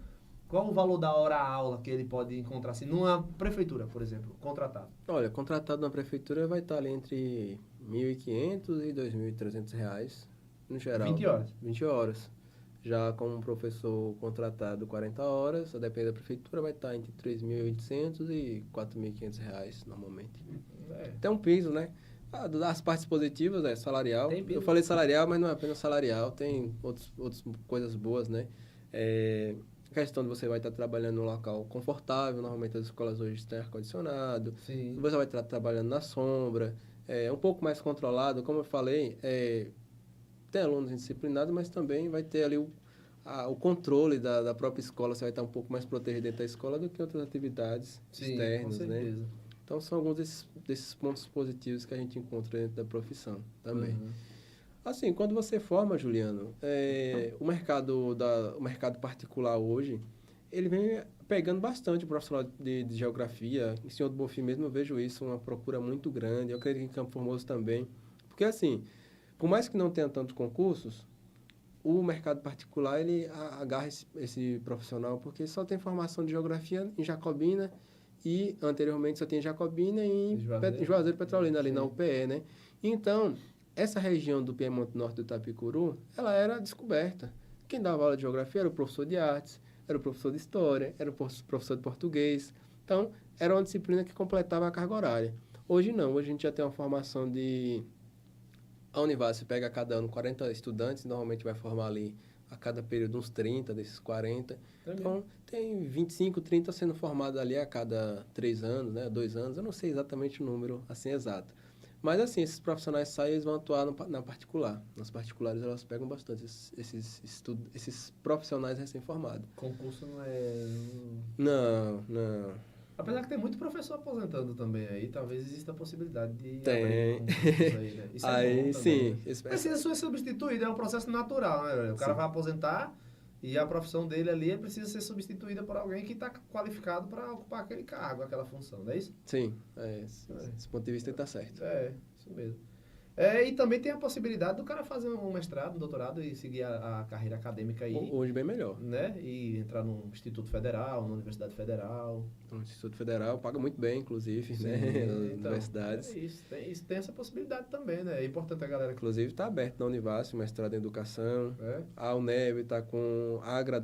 A: Qual o valor da hora-aula que ele pode encontrar assim, numa prefeitura, por exemplo, contratado?
B: Olha, contratado na prefeitura vai estar ali entre R$ 1.500 e R$ 2.300, no geral.
A: 20 horas?
B: 20 horas. Já como professor contratado 40 horas, a depender da prefeitura, vai estar entre R$ 3.800 e R$ 4.500 normalmente. Tem um piso, né? As partes positivas é salarial. Eu falei salarial, mas não é apenas salarial, tem outras coisas boas, né? A questão de você vai estar trabalhando num local confortável, normalmente as escolas hoje têm ar-condicionado.
A: Sim.
B: Você vai estar trabalhando na sombra, um pouco mais controlado, como eu falei, tem alunos indisciplinados, mas também vai ter ali o controle da própria escola, você vai estar um pouco mais protegido dentro da escola do que outras atividades externas,
A: com certeza.
B: né? Então, são alguns desses pontos positivos que a gente encontra dentro da profissão também.
A: Uhum.
B: Assim, quando você forma, Juliano, o mercado particular hoje, ele vem pegando bastante o profissional de geografia. Em Senhor do Bonfim mesmo eu vejo isso, uma procura muito grande. Eu acredito que em Campo Formoso também. Porque, assim, por mais que não tenha tantos concursos, o mercado particular, ele agarra esse profissional, porque só tem formação de geografia em Jacobina e, anteriormente, só tinha Jacobina e Juazeiro Petrolina, ali na UPE, né? Então, essa região do Piemonte Norte do Itapicuru, ela era descoberta. Quem dava aula de geografia era o professor de artes, era o professor de história, era o professor de português. Então, era uma disciplina que completava a carga horária. Hoje não, hoje a gente já tem uma formação de... A Univasf pega a cada ano 40 estudantes, normalmente vai formar ali a cada período uns 30 desses 40. Então, tem 25, 30 sendo formados ali a cada 3 anos, né, 2 anos, eu não sei exatamente o número assim exato. Mas assim, esses profissionais saem, eles vão atuar na particular. Nas particulares, elas pegam bastante esses profissionais recém-formados.
A: Concurso não é...
B: Não.
A: Apesar que tem muito professor aposentando também aí, talvez exista a possibilidade de
B: tem.
A: abrir concursos aí, né? Isso
B: aí,
A: é bom
B: sim.
A: Precisa ser substituído, é um processo natural, né, velho? O cara vai aposentar e a profissão dele ali precisa ser substituída por alguém que está qualificado para ocupar aquele cargo, aquela função, não é isso?
B: Sim, esse ponto de vista está certo.
A: É, isso mesmo. E também tem a possibilidade do cara fazer um mestrado, um doutorado e seguir a carreira acadêmica aí.
B: Hoje bem melhor.
A: Né? E entrar num Instituto Federal, numa Universidade Federal.
B: No Instituto Federal paga muito bem, inclusive,
A: sim,
B: né? Nas
A: então,
B: universidades.
A: Isso tem essa possibilidade também, né? É importante a galera...
B: Inclusive está aberto na Univasf, mestrado em Educação. A UNEB está com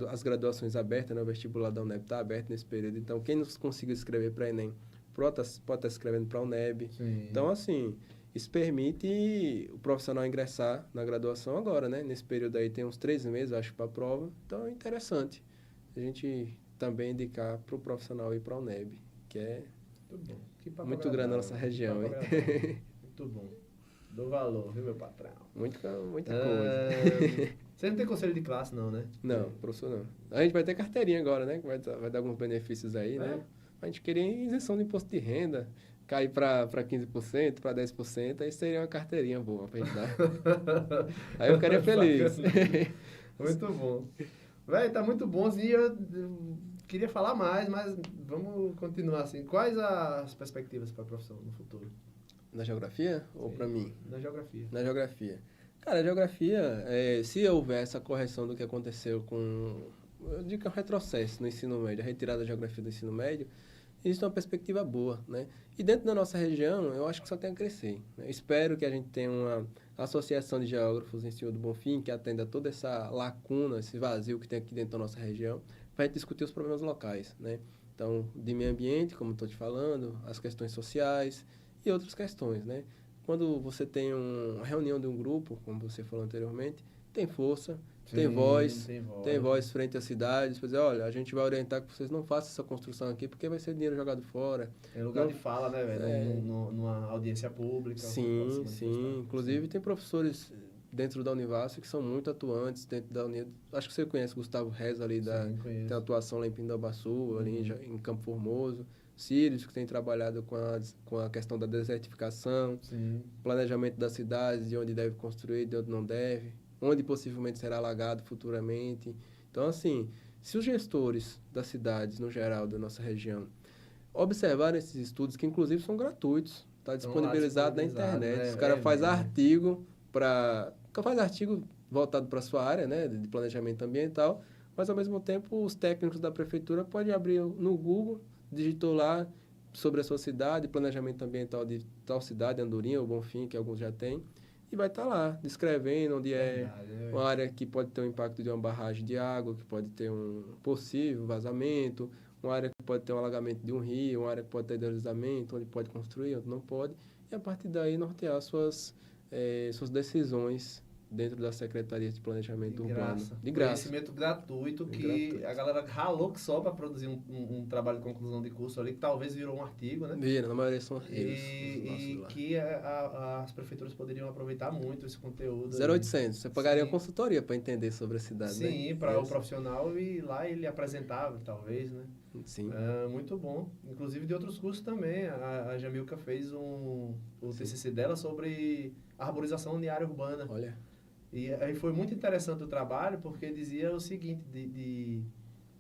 B: as graduações abertas, né? O vestibular da UNEB está aberto nesse período. Então, quem não conseguiu escrever para Enem, pode estar escrevendo para a UNEB.
A: Sim.
B: Então, assim... Isso permite o profissional ingressar na graduação agora, né? Nesse período aí tem uns 3 meses, acho, para a prova. Então, é interessante a gente também indicar para o profissional ir para a UNEB, que é muito grande na nossa região, hein?
A: Muito bom. Dou valor, viu, meu patrão?
B: Muita coisa.
A: Você não tem conselho de classe, não, né?
B: Não, professor não. A gente vai ter carteirinha agora, né? Que vai dar alguns benefícios aí, né? A gente queria isenção do imposto de renda, cair para 15%, para 10%, aí seria uma carteirinha boa para gente dar. Aí eu ficaria feliz.
A: Muito bom. Véi, tá muito bom, assim, eu queria falar mais, mas vamos continuar assim. Quais as perspectivas para a profissão no futuro?
B: Na geografia ou para mim?
A: Na geografia.
B: Na geografia. Cara, a geografia, se houver essa correção do que aconteceu com... Eu digo que é um retrocesso no ensino médio, a retirada da geografia do ensino médio, existe uma perspectiva boa, né? E dentro da nossa região, eu acho que só tem a crescer, né? Espero que a gente tenha uma associação de geógrafos em Senhor do Bonfim que atenda toda essa lacuna, esse vazio que tem aqui dentro da nossa região, para a gente discutir os problemas locais, né? Então, de meio ambiente, como estou te falando, as questões sociais e outras questões, né? Quando você tem uma reunião de um grupo, como você falou anteriormente, tem força, tem voz frente às cidades, para dizer, olha, a gente vai orientar que vocês não façam essa construção aqui porque vai ser dinheiro jogado fora.
A: É lugar de fala, né, velho? Numa audiência pública.
B: Sim. Inclusive tem professores dentro da Univasf que são muito atuantes dentro da Unidade. Acho que você conhece Gustavo Rez ali, tem atuação lá em Pindabaçu, ali em Campo Formoso. Sírios, que tem trabalhado com a questão da desertificação, planejamento das cidades, de onde deve construir, de onde não deve, onde possivelmente será alagado futuramente. Então, assim, se os gestores das cidades, no geral, da nossa região, observarem esses estudos, que inclusive são gratuitos, está disponibilizado na internet, né? Os caras fazem artigo voltado para a sua área, né, de planejamento ambiental, mas, ao mesmo tempo, os técnicos da prefeitura podem abrir no Google, digitou lá sobre a sua cidade, planejamento ambiental de tal cidade, Andorinha ou Bonfim, que alguns já têm, e vai estar lá, descrevendo onde uma área que pode ter um impacto de uma barragem de água, que pode ter um possível vazamento, uma área que pode ter um alagamento de um rio, uma área que pode ter deslizamento, onde pode construir, onde não pode, e a partir daí nortear suas decisões dentro da Secretaria de Planejamento Urbano. De graça.
A: Conhecimento gratuito que a galera ralou que só para produzir um trabalho de conclusão de curso ali, que talvez virou um artigo, né?
B: Vira, na maioria são artigos.
A: E que as prefeituras poderiam aproveitar muito esse conteúdo.
B: 0800, você pagaria uma consultoria para entender sobre a cidade, né?
A: Sim, para o profissional ir lá ele apresentava, talvez, né?
B: Sim.
A: Muito bom. Inclusive de outros cursos também. A Jamilca fez o TCC dela sobre arborização de área urbana.
B: Olha.
A: E aí foi muito interessante o trabalho, porque dizia o seguinte, de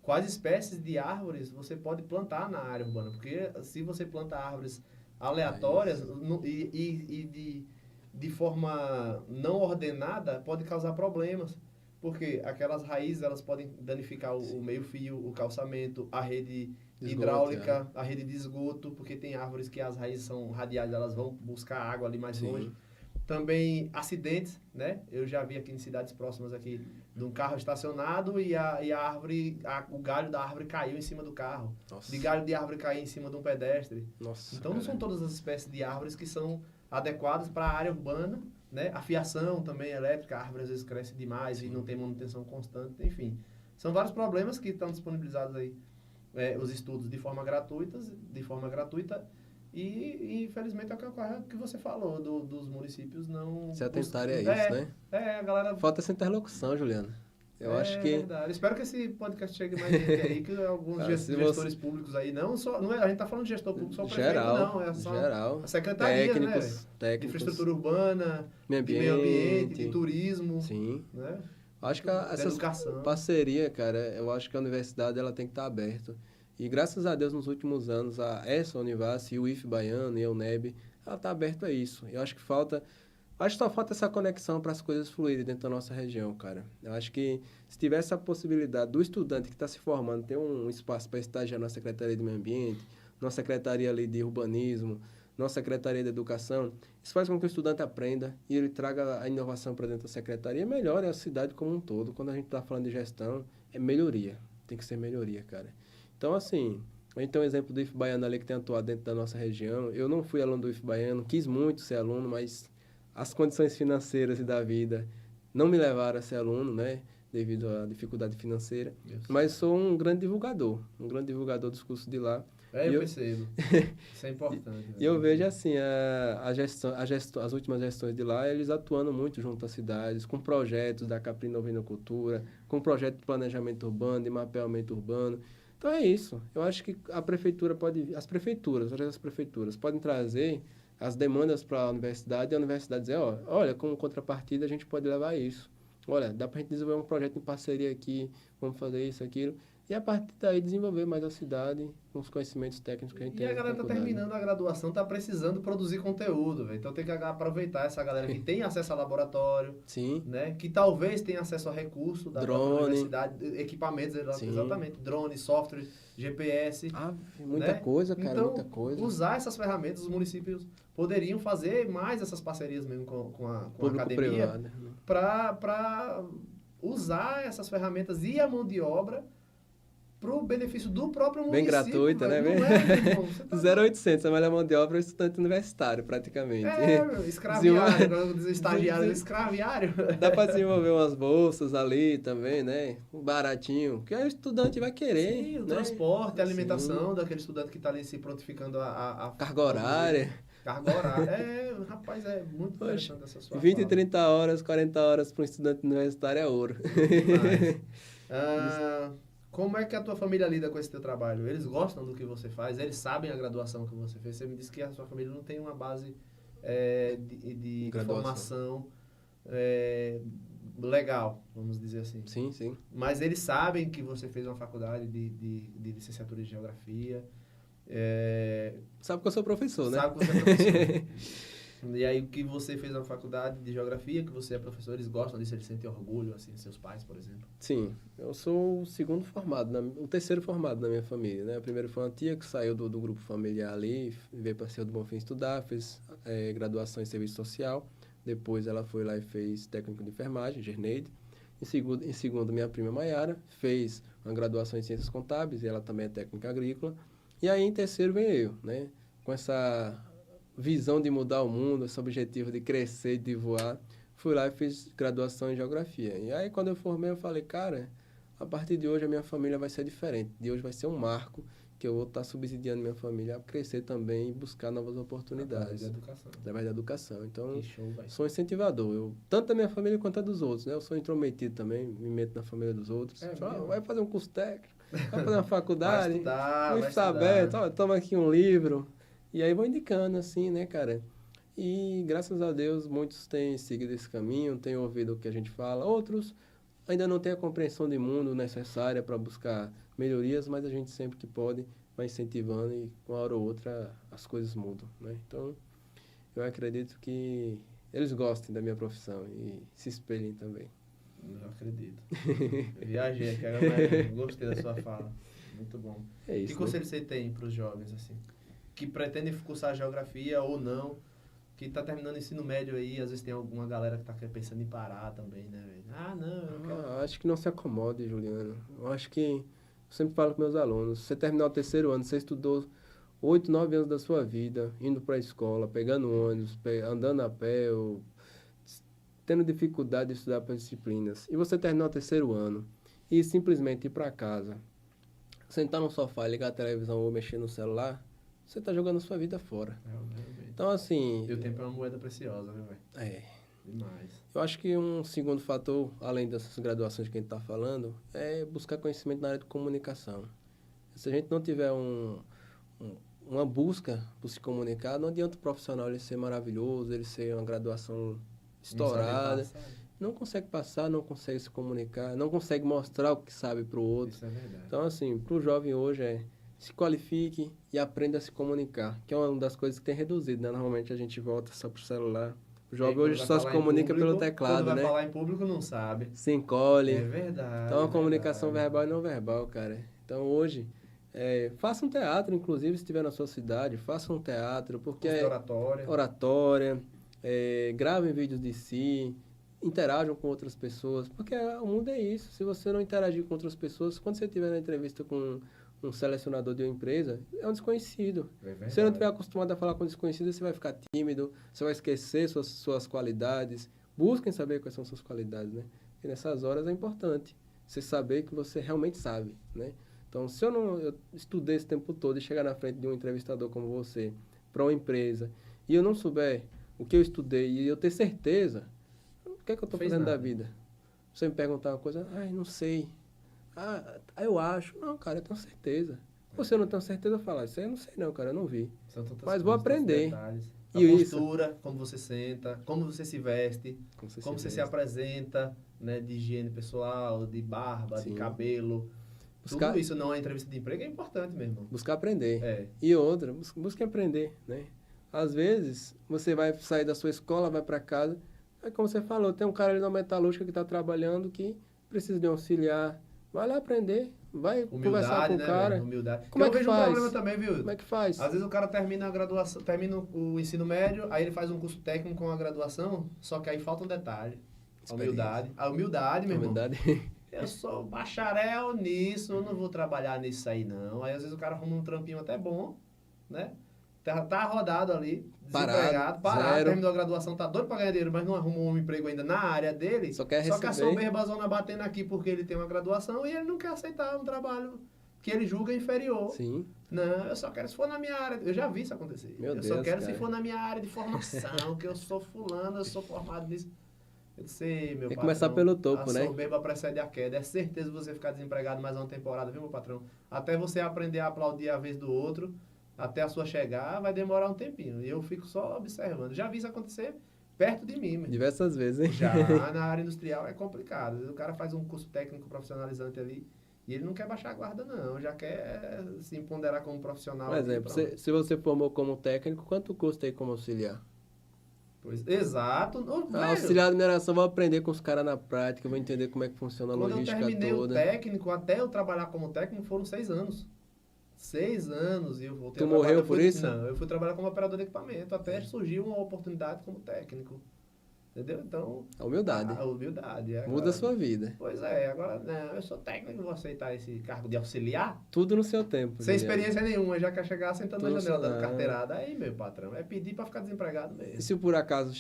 A: quais espécies de árvores você pode plantar na área urbana. Porque se você planta árvores aleatórias de forma não ordenada, pode causar problemas. Porque aquelas raízes, elas podem danificar o meio-fio, o calçamento, a rede hidráulica, a rede de esgoto, porque tem árvores que as raízes são radiais, elas vão buscar água ali mais longe. Também acidentes, né? Eu já vi aqui em cidades próximas aqui de um carro estacionado e a árvore, o galho da árvore caiu em cima do carro.
B: Nossa.
A: De galho de árvore cair em cima de um pedestre.
B: Nossa,
A: então não são todas as espécies de árvores que são adequadas para a área urbana, né? A fiação também elétrica, a árvore às vezes cresce demais e não tem manutenção constante, enfim. São vários problemas que estão disponibilizados aí, os estudos de forma gratuita e infelizmente é o que ocorre que você falou, dos municípios não...
B: Se atentarem a isso, né?
A: A galera...
B: Falta essa interlocução, Juliano. Eu acho que...
A: É verdade. Espero que esse podcast chegue mais gente aí, que alguns gestores públicos aí, não é, a gente tá falando de gestor público, só o prefeito não, é só
B: geral,
A: a secretaria,
B: técnicos,
A: de infraestrutura urbana,
B: meio
A: de meio ambiente, de turismo,
B: sim.
A: Né?
B: Acho que essa parceria, cara, eu acho que a universidade ela tem que estar aberta. E graças a Deus, nos últimos anos, essa Univasf e o IF Baiano e a UNEB, ela está aberta a isso. Eu acho que só falta essa conexão para as coisas fluírem dentro da nossa região, cara. Eu acho que se tivesse a possibilidade do estudante que está se formando ter um espaço para estagiar na Secretaria de Meio Ambiente, na Secretaria ali de Urbanismo, na Secretaria de Educação, isso faz com que o estudante aprenda e ele traga a inovação para dentro da secretaria e melhore a cidade como um todo. Quando a gente está falando de gestão, é melhoria. Tem que ser melhoria, cara. Então, assim, a gente tem um exemplo do IF Baiano ali que tem atuado dentro da nossa região. Eu não fui aluno do IF Baiano, quis muito ser aluno, mas as condições financeiras e da vida não me levaram a ser aluno, né? Devido à dificuldade financeira. Mas sou um grande divulgador dos cursos de lá.
A: Eu percebo. Isso é importante.
B: E eu vejo assim, as últimas gestões de lá, eles atuando muito junto às cidades, com projetos da Capri Novinocultura, com projeto de planejamento urbano, de mapeamento urbano. Então é isso. Eu acho que as prefeituras podem trazer as demandas para a universidade e a universidade dizer, olha, como contrapartida a gente pode levar isso. Olha, dá para a gente desenvolver um projeto em parceria aqui, vamos fazer isso, aquilo. E a partir daí desenvolver mais a cidade com os conhecimentos técnicos que a gente tem.
A: E a galera está terminando a graduação, está precisando produzir conteúdo, véio. Então tem que aproveitar essa galera que tem acesso a laboratório,
B: sim,
A: né? Que talvez tenha acesso a recurso da universidade, equipamentos,
B: sim,
A: exatamente, drone, software, GPS.
B: Muita coisa, cara,
A: então,
B: muita coisa.
A: Usar essas ferramentas, os municípios poderiam fazer mais essas parcerias mesmo com a academia para usar essas ferramentas e a mão de obra para o benefício do próprio município.
B: Bem gratuita, né? Não 0800, a melhor mão de obra é estudante universitário, praticamente.
A: Escraviário, estagiário, escraviário.
B: Dá para desenvolver umas bolsas ali também, né? Baratinho, que o estudante vai querer.
A: Sim, o transporte, a alimentação daquele estudante que está ali se prontificando a
B: carga horária.
A: Carga horária. Rapaz, é muito interessante essa sua
B: 20, 30 horas, 40 horas para um estudante universitário é ouro.
A: Como é que a tua família lida com esse teu trabalho? Eles gostam do que você faz? Eles sabem a graduação que você fez? Você me disse que a sua família não tem uma base de formação legal, vamos dizer assim.
B: Sim, sim.
A: Mas eles sabem que você fez uma faculdade de licenciatura em Geografia.
B: Sabe que eu sou professor, né?
A: Sabe que você é professor. E aí que você fez uma faculdade de Geografia, que você é professor, eles gostam disso, eles sentem orgulho, assim, seus pais, por exemplo?
B: Sim, eu sou o terceiro formado na minha família, né? O primeiro foi uma tia que saiu do grupo familiar ali, veio para Senhor do Bonfim estudar, fez graduação em Serviço Social, depois ela foi lá e fez técnico de enfermagem, Gerneide. Em segundo, minha prima Maiara, fez uma graduação em Ciências Contábeis, e ela também é técnica agrícola. E aí, em terceiro, vem eu, né? Com essa visão de mudar o mundo, esse objetivo de crescer e de voar, fui lá e fiz graduação em Geografia. E aí, quando eu formei, eu falei, cara, a partir de hoje a minha família vai ser diferente. De hoje vai ser um marco que eu vou estar subsidiando minha família a crescer também e buscar novas oportunidades. Através da educação. Então, sou incentivador. Tanto da minha família quanto a dos outros, né? Eu sou intrometido também, me meto na família dos outros. Vai fazer um curso técnico, vai fazer uma faculdade, vai estudar aberto, toma aqui um livro. E aí vou indicando, assim, né, cara? E, graças a Deus, muitos têm seguido esse caminho, têm ouvido o que a gente fala. Outros ainda não têm a compreensão de mundo necessária para buscar melhorias, mas a gente sempre que pode vai incentivando e, uma hora ou outra, as coisas mudam, né? Então, eu acredito que eles gostem da minha profissão e se espelhem também.
A: Não acredito. Eu viajei aqui agora, mas gostei da sua fala. Muito bom.
B: É isso,
A: Que conselho você tem para os jovens, assim, que pretendem cursar geografia ou não, que está terminando o ensino médio aí, às vezes tem alguma galera que está pensando em parar também, né, velho? Ah, não, eu não quero.
B: Acho que não se acomode, Juliano. Eu acho que, eu sempre falo com meus alunos, você terminar o terceiro ano, você estudou 8, 9 anos da sua vida, indo para a escola, pegando ônibus, andando a pé, ou tendo dificuldade de estudar para as disciplinas, e você terminar o terceiro ano e simplesmente ir para casa, sentar no sofá, ligar a televisão ou mexer no celular, você está jogando sua vida fora.
A: Realmente.
B: Então, assim...
A: E o tempo é uma moeda preciosa, viu, velho?
B: É.
A: Demais.
B: Eu acho que um segundo fator, além dessas graduações que a gente está falando, é buscar conhecimento na área de comunicação. Se a gente não tiver uma busca por se comunicar, não adianta o profissional ele ser maravilhoso, ele ser uma graduação estourada. Não consegue passar, não consegue se comunicar, não consegue mostrar o que sabe para o outro.
A: Isso é verdade.
B: Então, assim, para o jovem hoje se qualifique e aprenda a se comunicar, que é uma das coisas que tem reduzido, né? Normalmente a gente volta só para o celular. O jovem hoje só se comunica pelo teclado,
A: quando
B: né?
A: vai falar em público não sabe.
B: Se encolhe.
A: É verdade.
B: Então, a comunicação verbal e não verbal, cara. Então, hoje, faça um teatro, inclusive, se estiver na sua cidade, faça um teatro, porque
A: Curso de oratória.
B: Oratória, gravem vídeos de si, interajam com outras pessoas, porque o mundo é isso. Se você não interagir com outras pessoas, quando você estiver na entrevista com um selecionador de uma empresa, é um desconhecido. Se você não estiver acostumado a falar com desconhecido, você vai ficar tímido, você vai esquecer suas qualidades. Busquem saber quais são suas qualidades, né? E nessas horas é importante você saber que você realmente sabe, né? Então, se eu estudei esse tempo todo e chegar na frente de um entrevistador como você, para uma empresa, e eu não souber o que eu estudei e eu ter certeza, o que é que eu estou fazendo da vida? Você me perguntar uma coisa, não sei. Eu acho. Não, cara, eu tenho certeza. Você não tem certeza, falar isso aí eu não sei não, cara, eu não vi. Mas vou aprender.
A: A
B: E
A: postura, como você senta, como você se veste, como você se apresenta, né, de higiene pessoal, de barba, de cabelo. Tudo isso não é entrevista de emprego, é importante mesmo.
B: Buscar aprender. E outra, busque aprender, né? Às vezes, você vai sair da sua escola, vai para casa, como você falou, tem um cara ali na metalúrgica que está trabalhando que precisa de um auxiliar. Vai lá aprender, vai conversar com o cara.
A: Né, humildade.
B: Como é que
A: eu vejo
B: faz?
A: um problema também, viu?
B: Como é que faz?
A: Às vezes o cara termina a graduação, termina o ensino médio, aí ele faz um curso técnico com a graduação, só que aí falta um detalhe. A humildade, meu irmão. Eu sou bacharel nisso, eu não vou trabalhar nisso aí, não. Aí às vezes o cara arruma um trampinho até bom, né? Tá rodado ali, desempregado, parado, terminou a graduação, tá doido pra ganhar dinheiro, mas não arrumou um emprego ainda na área dele.
B: Só quer
A: a soberbazona batendo aqui porque ele tem uma graduação e ele não quer aceitar um trabalho que ele julga inferior.
B: Sim.
A: Não, eu só quero se for na minha área. Eu já vi isso acontecer. Só quero se for na minha área de formação, que eu sou fulano, eu sou formado nisso. Eu disse, meu patrão,
B: começar pelo topo, né?
A: A soberba precede a queda. É certeza você ficar desempregado mais uma temporada, viu, meu patrão? Até você aprender a aplaudir a vez do outro, até a sua chegar, vai demorar um tempinho. E eu fico só observando. Já vi isso acontecer perto de mim.
B: Diversas vezes, hein?
A: Já na área industrial é complicado. O cara faz um curso técnico profissionalizante ali e ele não quer baixar a guarda, não. Já quer se ponderar como profissional.
B: Por exemplo, se você formou como técnico, quanto custa aí como auxiliar?
A: Pois, exato.
B: Auxiliar de mineração, vou aprender com os caras na prática, vou entender como é que funciona a logística toda.
A: Quando eu terminei o técnico, até eu trabalhar como técnico, foram 6 anos. 6 anos e eu voltei
B: a trabalhar. Tu morreu por isso?
A: Não, eu fui trabalhar como operador de equipamento, até surgiu uma oportunidade como técnico. Entendeu? Então...
B: A humildade.
A: A humildade. Agora,
B: muda a sua vida.
A: Pois é, agora, não, eu sou técnico, vou aceitar esse cargo de auxiliar.
B: Tudo no seu tempo.
A: Sem experiência nenhuma, já quer chegar sentando na janela dando carteirada. Aí, meu patrão, é pedir para ficar desempregado mesmo.
B: E se por acaso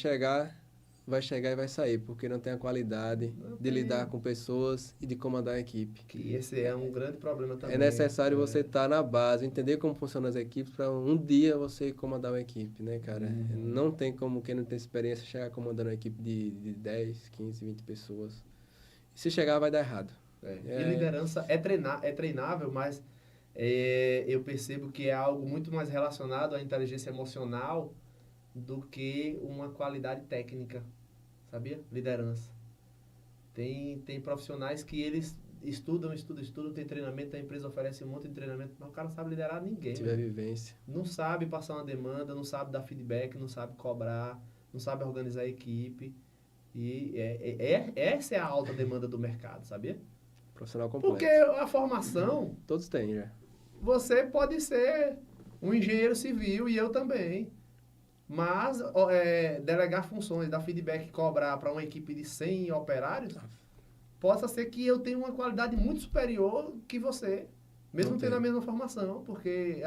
B: vai chegar e vai sair, porque não tem a qualidade de lidar com pessoas e de comandar a equipe.
A: Que esse é um grande problema também.
B: É necessário você estar na base, entender como funcionam as equipes, para um dia você comandar uma equipe, né, cara? Não tem como quem não tem experiência chegar comandando uma equipe de 10, 15, 20 pessoas. E se chegar, vai dar errado.
A: E liderança é treinável, mas eu percebo que é algo muito mais relacionado à inteligência emocional do que uma qualidade técnica, sabia? Liderança. Tem profissionais que eles estudam, tem treinamento, a empresa oferece um monte de treinamento, mas o cara não sabe liderar ninguém.
B: Tiver vivência.
A: Não sabe passar uma demanda, não sabe dar feedback, não sabe cobrar, não sabe organizar a equipe. E essa é a alta demanda do mercado, sabia?
B: Profissional completo.
A: Porque a formação,
B: Todos têm já.
A: você pode ser um engenheiro civil e eu também. Mas delegar funções, dar feedback e cobrar para uma equipe de 100 operários, possa ser que eu tenha uma qualidade muito superior que você, mesmo
B: Não
A: tendo
B: tem.
A: a mesma formação, porque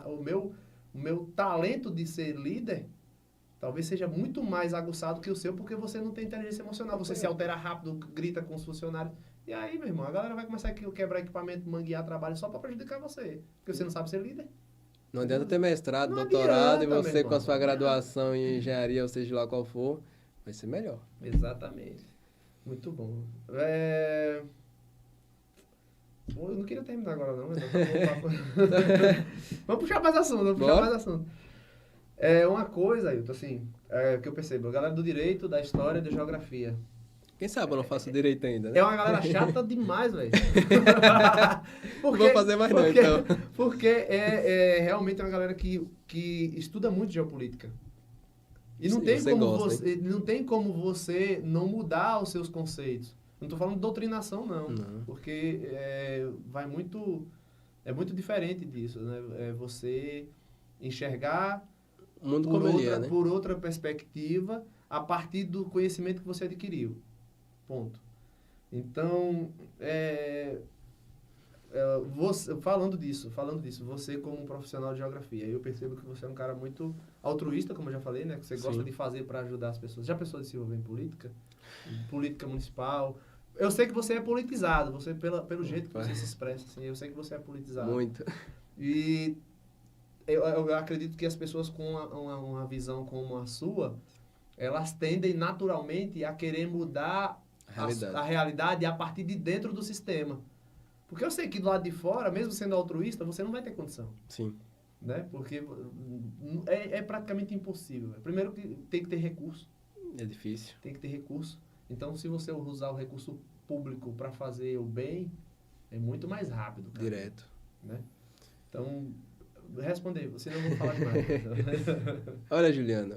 A: o meu talento de ser líder talvez seja muito mais aguçado que o seu, porque você não tem inteligência emocional, você se altera rápido, grita com os funcionários. E aí, meu irmão, a galera vai começar a quebrar equipamento, manguear trabalho só para prejudicar você, porque você não sabe ser líder.
B: Não adianta ter mestrado,
A: Não
B: doutorado,
A: adianta,
B: e
A: meu
B: você
A: irmão,
B: com a sua
A: não adianta.
B: graduação em engenharia, ou seja lá qual for, vai ser melhor.
A: Exatamente. Muito bom. Eu não queria terminar agora, não. Mas vamos puxar mais assunto, vamos puxar
B: Bora.
A: mais assunto. Uma coisa, Ailton, assim, que eu percebo, a galera do direito, da história, da geografia.
B: Quem sabe eu não faço direito ainda, né?
A: É uma galera chata demais, velho.
B: Não vou fazer mais não, então.
A: Porque realmente uma galera que estuda muito geopolítica. E não
B: Sim,
A: tem,
B: você
A: como
B: gosta,
A: você, não tem como você não mudar os seus conceitos. Não estou falando de doutrinação, não.
B: Não.
A: Porque é muito diferente disso, né? É você enxergar
B: O mundo como ele é, né?
A: por outra perspectiva a partir do conhecimento que você adquiriu. Ponto. Então, falando disso, você como um profissional de geografia, eu percebo que você é um cara muito altruísta, como eu já falei, né? Que você gosta
B: Sim.
A: de fazer para ajudar as pessoas. Já pensou em se envolver em política? Política municipal? Eu sei que você é politizado, você pelo jeito que você se expressa, assim, eu sei que você é politizado.
B: Muito.
A: E eu acredito que as pessoas com uma visão como a sua, elas tendem naturalmente a querer mudar a realidade a partir de dentro do sistema. Porque eu sei que do lado de fora, mesmo sendo altruísta, você não vai ter condição.
B: Sim.
A: Né? Porque é praticamente impossível. Primeiro que tem que ter recurso.
B: É difícil.
A: Tem que ter recurso. Então, se você usar o recurso público para fazer o bem, é muito mais rápido. Cara.
B: Direto.
A: Né? Então, responder, você não vou falar demais.
B: Olha, Juliano,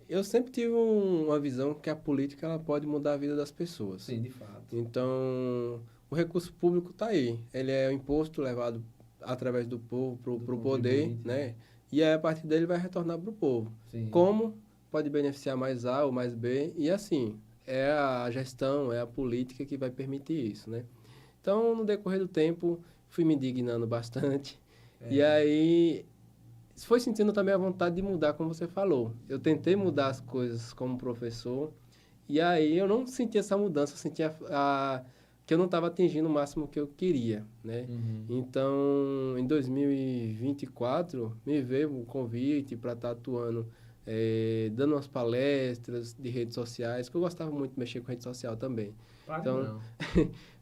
B: eu sempre tive uma visão que a política ela pode mudar a vida das pessoas.
A: Sim, de fato.
B: Então, o recurso público está aí. Ele é o imposto levado através do povo para o poder, né? E aí, a partir dele, vai retornar para o povo.
A: Sim.
B: Como pode beneficiar mais A ou mais B? E assim, é a gestão, é a política que vai permitir isso, né? Então, no decorrer do tempo, fui me indignando bastante. E aí, foi sentindo também a vontade de mudar, como você falou. Eu tentei mudar as coisas como professor, e aí eu não senti essa mudança, eu senti que eu não estava atingindo o máximo que eu queria, né?
A: Uhum.
B: Então, em 2024, me veio um convite para estar atuando, dando umas palestras de redes sociais, que eu gostava muito de mexer com rede social também. Então,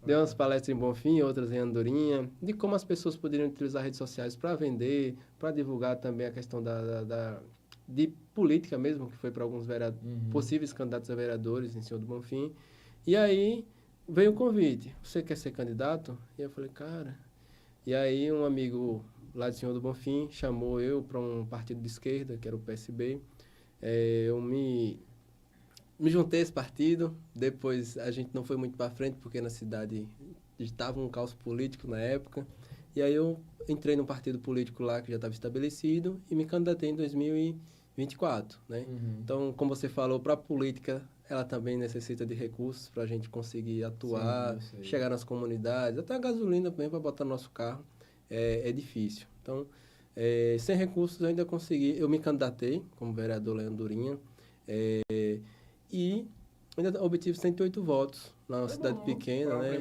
B: dei umas palestras em Bonfim, outras em Andorinha, de como as pessoas poderiam utilizar redes sociais para vender, para divulgar também a questão de política mesmo, que foi para alguns possíveis candidatos a vereadores em Senhor do Bonfim. E aí veio o convite, você quer ser candidato? E eu falei, cara... E aí um amigo lá de Senhor do Bonfim chamou eu para um partido de esquerda, que era o PSB. Eu me juntei a esse partido, depois a gente não foi muito para frente, porque na cidade estava um caos político na época, e aí eu entrei num partido político lá que já estava estabelecido e me candidatei em 2024, né?
A: Uhum.
B: Então, como você falou, para a política, ela também necessita de recursos para a gente conseguir atuar, chegar nas comunidades, até a gasolina também para botar no nosso carro, é difícil. Então, sem recursos eu ainda consegui, eu me candidatei como vereador lá em Andorinha, e ainda obtive 108 votos numa cidade pequena, né?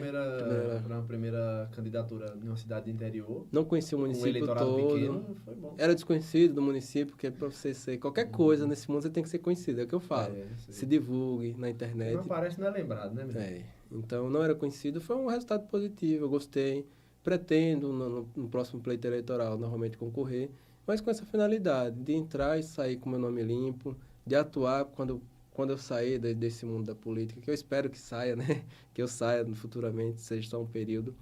A: Para uma primeira candidatura em uma cidade do interior.
B: Não conhecia o município todo.
A: Pequeno, foi bom.
B: Era desconhecido do município, porque para você ser qualquer coisa nesse mundo, você tem que ser conhecido, é o que eu falo. Se divulgue na internet.
A: Não aparece, não é lembrado, né, meu?
B: Então, não era conhecido, foi um resultado positivo, eu gostei. Pretendo, no próximo pleito eleitoral, novamente concorrer, mas com essa finalidade de entrar e sair com meu nome limpo, de atuar quando eu sair desse mundo da política, que eu espero que saia, né? Que eu saia futuramente, seja só um período,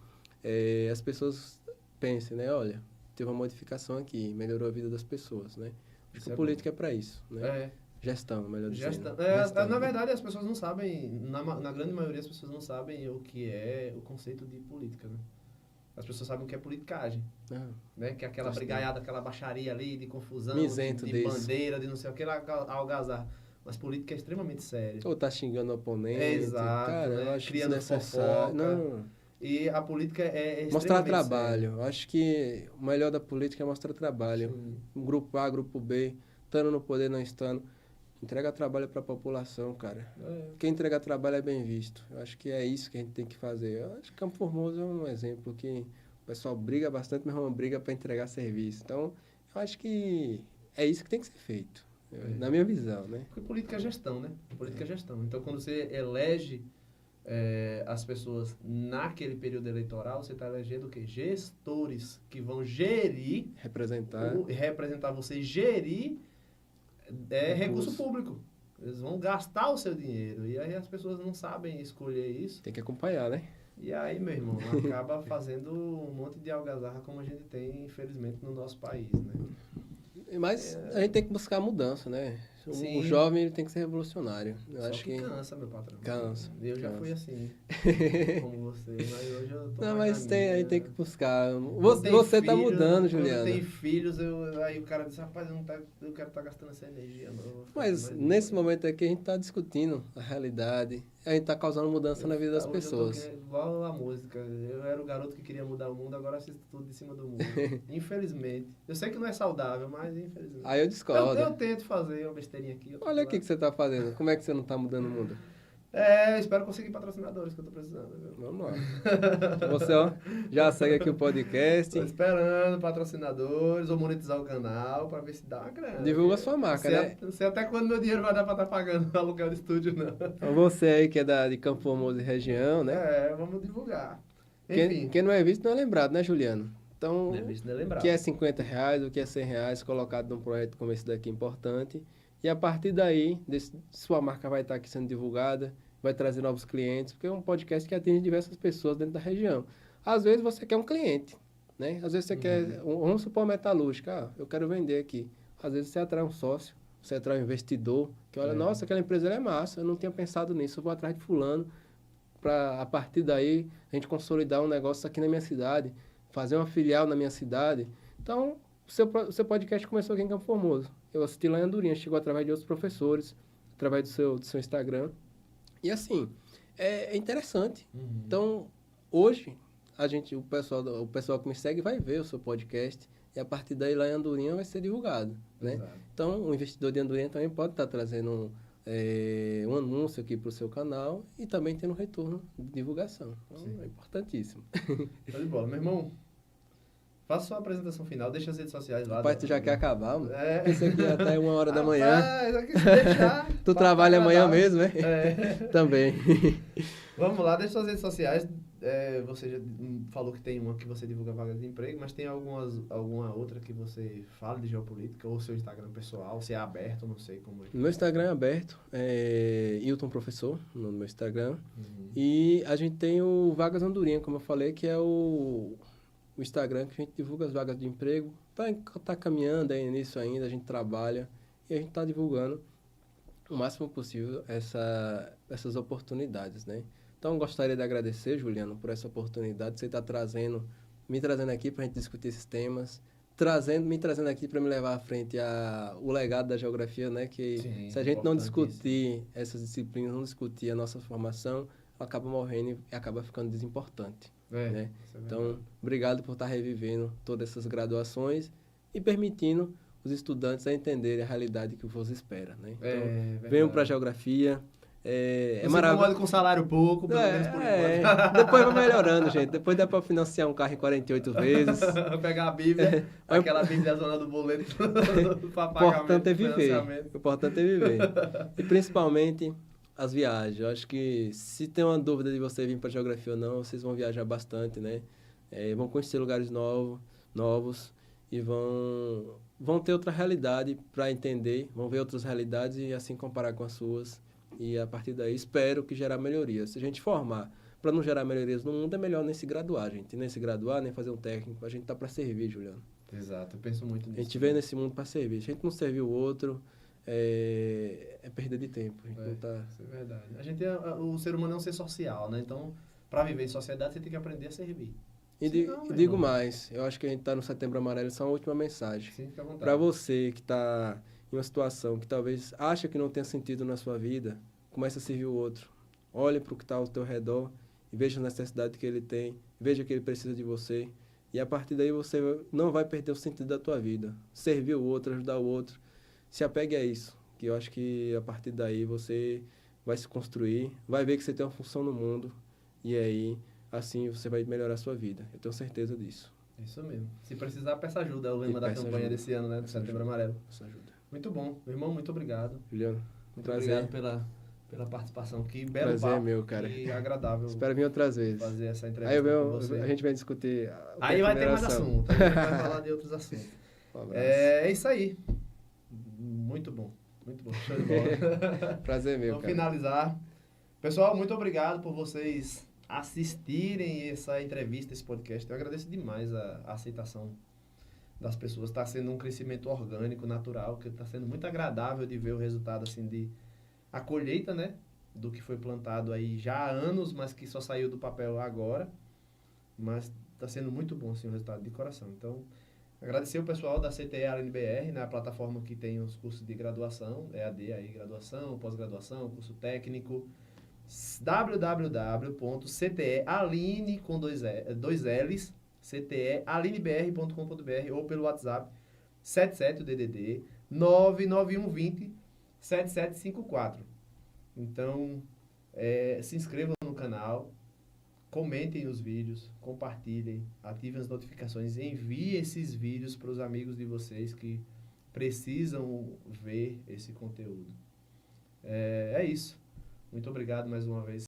B: as pessoas pensem, né? Olha, teve uma modificação aqui, melhorou a vida das pessoas, né? Acho que a política é para isso, né? Gestão, melhor dizendo.
A: Gestão. Na verdade, as pessoas não sabem, na grande maioria, as pessoas não sabem o que é o conceito de política, né? As pessoas sabem o que é politicagem, né? Que é aquela brigaiada, aquela baixaria ali, de confusão, de bandeira, de não sei o que, algazarra. Mas política é extremamente séria.
B: Ou tá xingando o oponente.
A: Exato,
B: cara,
A: né?
B: eu acho
A: Criando
B: desnecessário.
A: fofoca. E a política é extremamente
B: mostrar trabalho.
A: séria.
B: Eu acho que o melhor da política é mostrar trabalho.
A: Sim.
B: Grupo A, grupo B, estando no poder, não estando. Entrega trabalho para a população, cara. Quem entrega trabalho é bem visto. Eu acho que é isso que a gente tem que fazer. Eu acho que Campo Formoso é um exemplo que o pessoal briga bastante, meu irmão briga para entregar serviço. Então, eu acho que é isso que tem que ser feito, na minha visão, né?
A: Porque política é gestão, né? Política é gestão. Então, quando você elege as pessoas naquele período eleitoral, você está elegendo o quê? Gestores que vão gerir... Representar você, gerir recurso público. Eles vão gastar o seu dinheiro. E aí as pessoas não sabem escolher isso.
B: Tem que acompanhar, né?
A: E aí, meu irmão, acaba fazendo um monte de algazarra como a gente tem, infelizmente, no nosso país, né?
B: Mas a gente tem que buscar mudança, né?
A: Sim.
B: O jovem ele tem que ser revolucionário. Eu
A: Só
B: acho
A: que cansa, meu patrão.
B: Cansa.
A: Eu já fui assim, como você, mas hoje eu tô
B: Não,
A: mais
B: mas
A: na
B: a gente tem que buscar.
A: Você
B: Você tá mudando, Juliano.
A: Quando tem filhos, aí o cara diz, rapaz, eu quero estar gastando essa energia.
B: Mas nesse momento aqui a gente tá discutindo a realidade. A gente tá causando mudança na vida das pessoas.
A: Igual a música. Eu era o garoto que queria mudar o mundo, agora assisto tudo de cima do mundo. Infelizmente. Eu sei que não é saudável, mas infelizmente.
B: Aí eu discordo.
A: Eu tento fazer uma besteirinha aqui.
B: Olha o que você tá fazendo. Como é que você não tá mudando o mundo?
A: Eu espero conseguir patrocinadores que eu tô precisando, viu?
B: Vamos lá. Você, ó, já segue aqui o podcast.
A: Tô esperando patrocinadores ou monetizar o canal pra ver se dá uma grana.
B: Divulga a sua marca, né?
A: Não sei até quando meu dinheiro vai dar pra estar pagando o aluguel de estúdio, não.
B: Então você aí que é de Campo Formoso e região, né?
A: Vamos divulgar.
B: Enfim. Quem não é visto não é lembrado, né, Juliano? Então,
A: não é visto, não é lembrado.
B: O que é R$50, o que é R$100 colocado num projeto como esse daqui importante. E a partir daí, sua marca vai estar aqui sendo divulgada, vai trazer novos clientes, porque é um podcast que atende diversas pessoas dentro da região. Às vezes você quer um cliente, né? Às vezes você quer, vamos supor, metalúrgica, eu quero vender aqui. Às vezes você atrai um sócio, você atrai um investidor, que olha, nossa, aquela empresa é massa, eu não tinha pensado nisso, eu vou atrás de fulano, para a partir daí a gente consolidar um negócio aqui na minha cidade, fazer uma filial na minha cidade. Então, o seu podcast começou aqui em Campo Formoso. Eu assisti lá em Andorinha, chegou através de outros professores, através do seu Instagram. E assim, é interessante. Então, hoje, o pessoal que me segue vai ver o seu podcast e a partir daí lá em Andorinha vai ser divulgado, né? Então, o investidor de Andorinha também pode estar trazendo um anúncio aqui para o seu canal e também tendo retorno de divulgação. Então, é importantíssimo.
A: Show de bola. Meu irmão, faça sua apresentação final, deixa as redes sociais lá.
B: Rapaz, tu já quer acabar, mano? Pensei que ia até 1h da manhã.
A: Aqui se deixar...
B: Tu trabalha amanhã mesmo, né? Também.
A: Vamos lá, deixa suas redes sociais. Você já falou que tem uma que você divulga vagas de emprego, mas tem alguma outra que você fala de geopolítica, ou seu Instagram pessoal, se é aberto, não sei como é.
B: Meu Instagram é aberto, Hilton Professor, no meu Instagram. E a gente tem o Vagas Andorinha, como eu falei, que é o Instagram que a gente divulga as vagas de emprego. Tá caminhando nisso ainda, a gente trabalha e a gente está divulgando o máximo possível essas oportunidades, né? Então, gostaria de agradecer, Juliano, por essa oportunidade. Você está me trazendo aqui para a gente discutir esses temas, me trazendo aqui para me levar à frente o legado da geografia, né? Que
A: Sim,
B: se a gente não discutir essas disciplinas, não discutir a nossa formação, acaba morrendo e acaba ficando desimportante. Né? Então, obrigado por estar revivendo todas essas graduações e permitindo os estudantes a entenderem a realidade que vos espera. Né? Então, venham para a geografia. É
A: maravilhoso. Com salário pouco, pelo menos por enquanto.
B: Depois vai melhorando, gente. Depois dá para financiar um carro em 48 vezes.
A: Pegar a Bíblia, aquela Bíblia zona do boleto para pagamento.
B: O importante é viver. E principalmente as viagens. Eu acho que se tem uma dúvida de você vir para a geografia ou não, vocês vão viajar bastante, né? Vão conhecer lugares novos e vão ter outra realidade para entender, vão ver outras realidades e assim comparar com as suas. E a partir daí espero que gerar melhorias. Se a gente formar para não gerar melhorias no mundo, é melhor nem se graduar, gente. Nem se graduar, nem fazer um técnico. A gente tá para servir, Juliano.
A: Exato, eu penso muito nisso.
B: A gente veio nesse mundo para servir. Se a gente não servir o outro, é perda de tempo. A gente não tá...
A: Isso é verdade. O ser humano é um ser social, né? Então, para viver em sociedade, você tem que aprender a servir.
B: E digo mais, eu acho que a gente está no Setembro Amarelo, só uma última mensagem.
A: Sim, fica à vontade.
B: Para você que está em uma situação que talvez acha que não tenha sentido na sua vida, comece a servir o outro. Olhe para o que está ao teu redor e veja a necessidade que ele tem, veja que ele precisa de você. E a partir daí você não vai perder o sentido da tua vida. Servir o outro, ajudar o outro. Se apegue a isso, que eu acho que a partir daí você vai se construir, vai ver que você tem uma função no mundo e aí... assim você vai melhorar a sua vida. Eu tenho certeza disso.
A: Isso mesmo. Se precisar, peça ajuda. É o lema da campanha
B: ajuda.
A: desse ano, né? Do Setembro Amarelo.
B: Peça ajuda.
A: Muito bom. Meu irmão, muito obrigado.
B: Juliano,
A: Muito
B: prazer.
A: obrigado pela participação. Que belo
B: Prazer
A: papo.
B: é meu, cara.
A: Que agradável.
B: Espero vir outras vezes.
A: Fazer essa entrevista
B: Aí
A: com você.
B: a gente vai discutir
A: Aí vai ter mais
B: geração.
A: assunto. Aí a gente vai falar de outros assuntos.
B: Um abraço.
A: É isso aí. Muito bom. Muito bom. Show de bola.
B: Prazer é meu,
A: Vamos
B: cara.
A: finalizar. Pessoal, muito obrigado por vocês assistirem essa entrevista, esse podcast. Eu agradeço demais a aceitação das pessoas. Está sendo um crescimento orgânico, natural, que está sendo muito agradável de ver o resultado, assim, a colheita, né? Do que foi plantado aí já há anos, mas que só saiu do papel agora. Mas está sendo muito bom, assim, o resultado de coração. Então, agradecer o pessoal da CTE ALNBR, né? A plataforma que tem os cursos de graduação, EAD aí, graduação, pós-graduação, curso técnico, www.ctealine com dois L's, ctealinebr.com.br ou pelo WhatsApp 77 o DDD 99120 7754. Então, se inscrevam no canal, comentem os vídeos, compartilhem, ativem as notificações, enviem esses vídeos para os amigos de vocês que precisam ver esse conteúdo. É isso. Muito obrigado mais uma vez.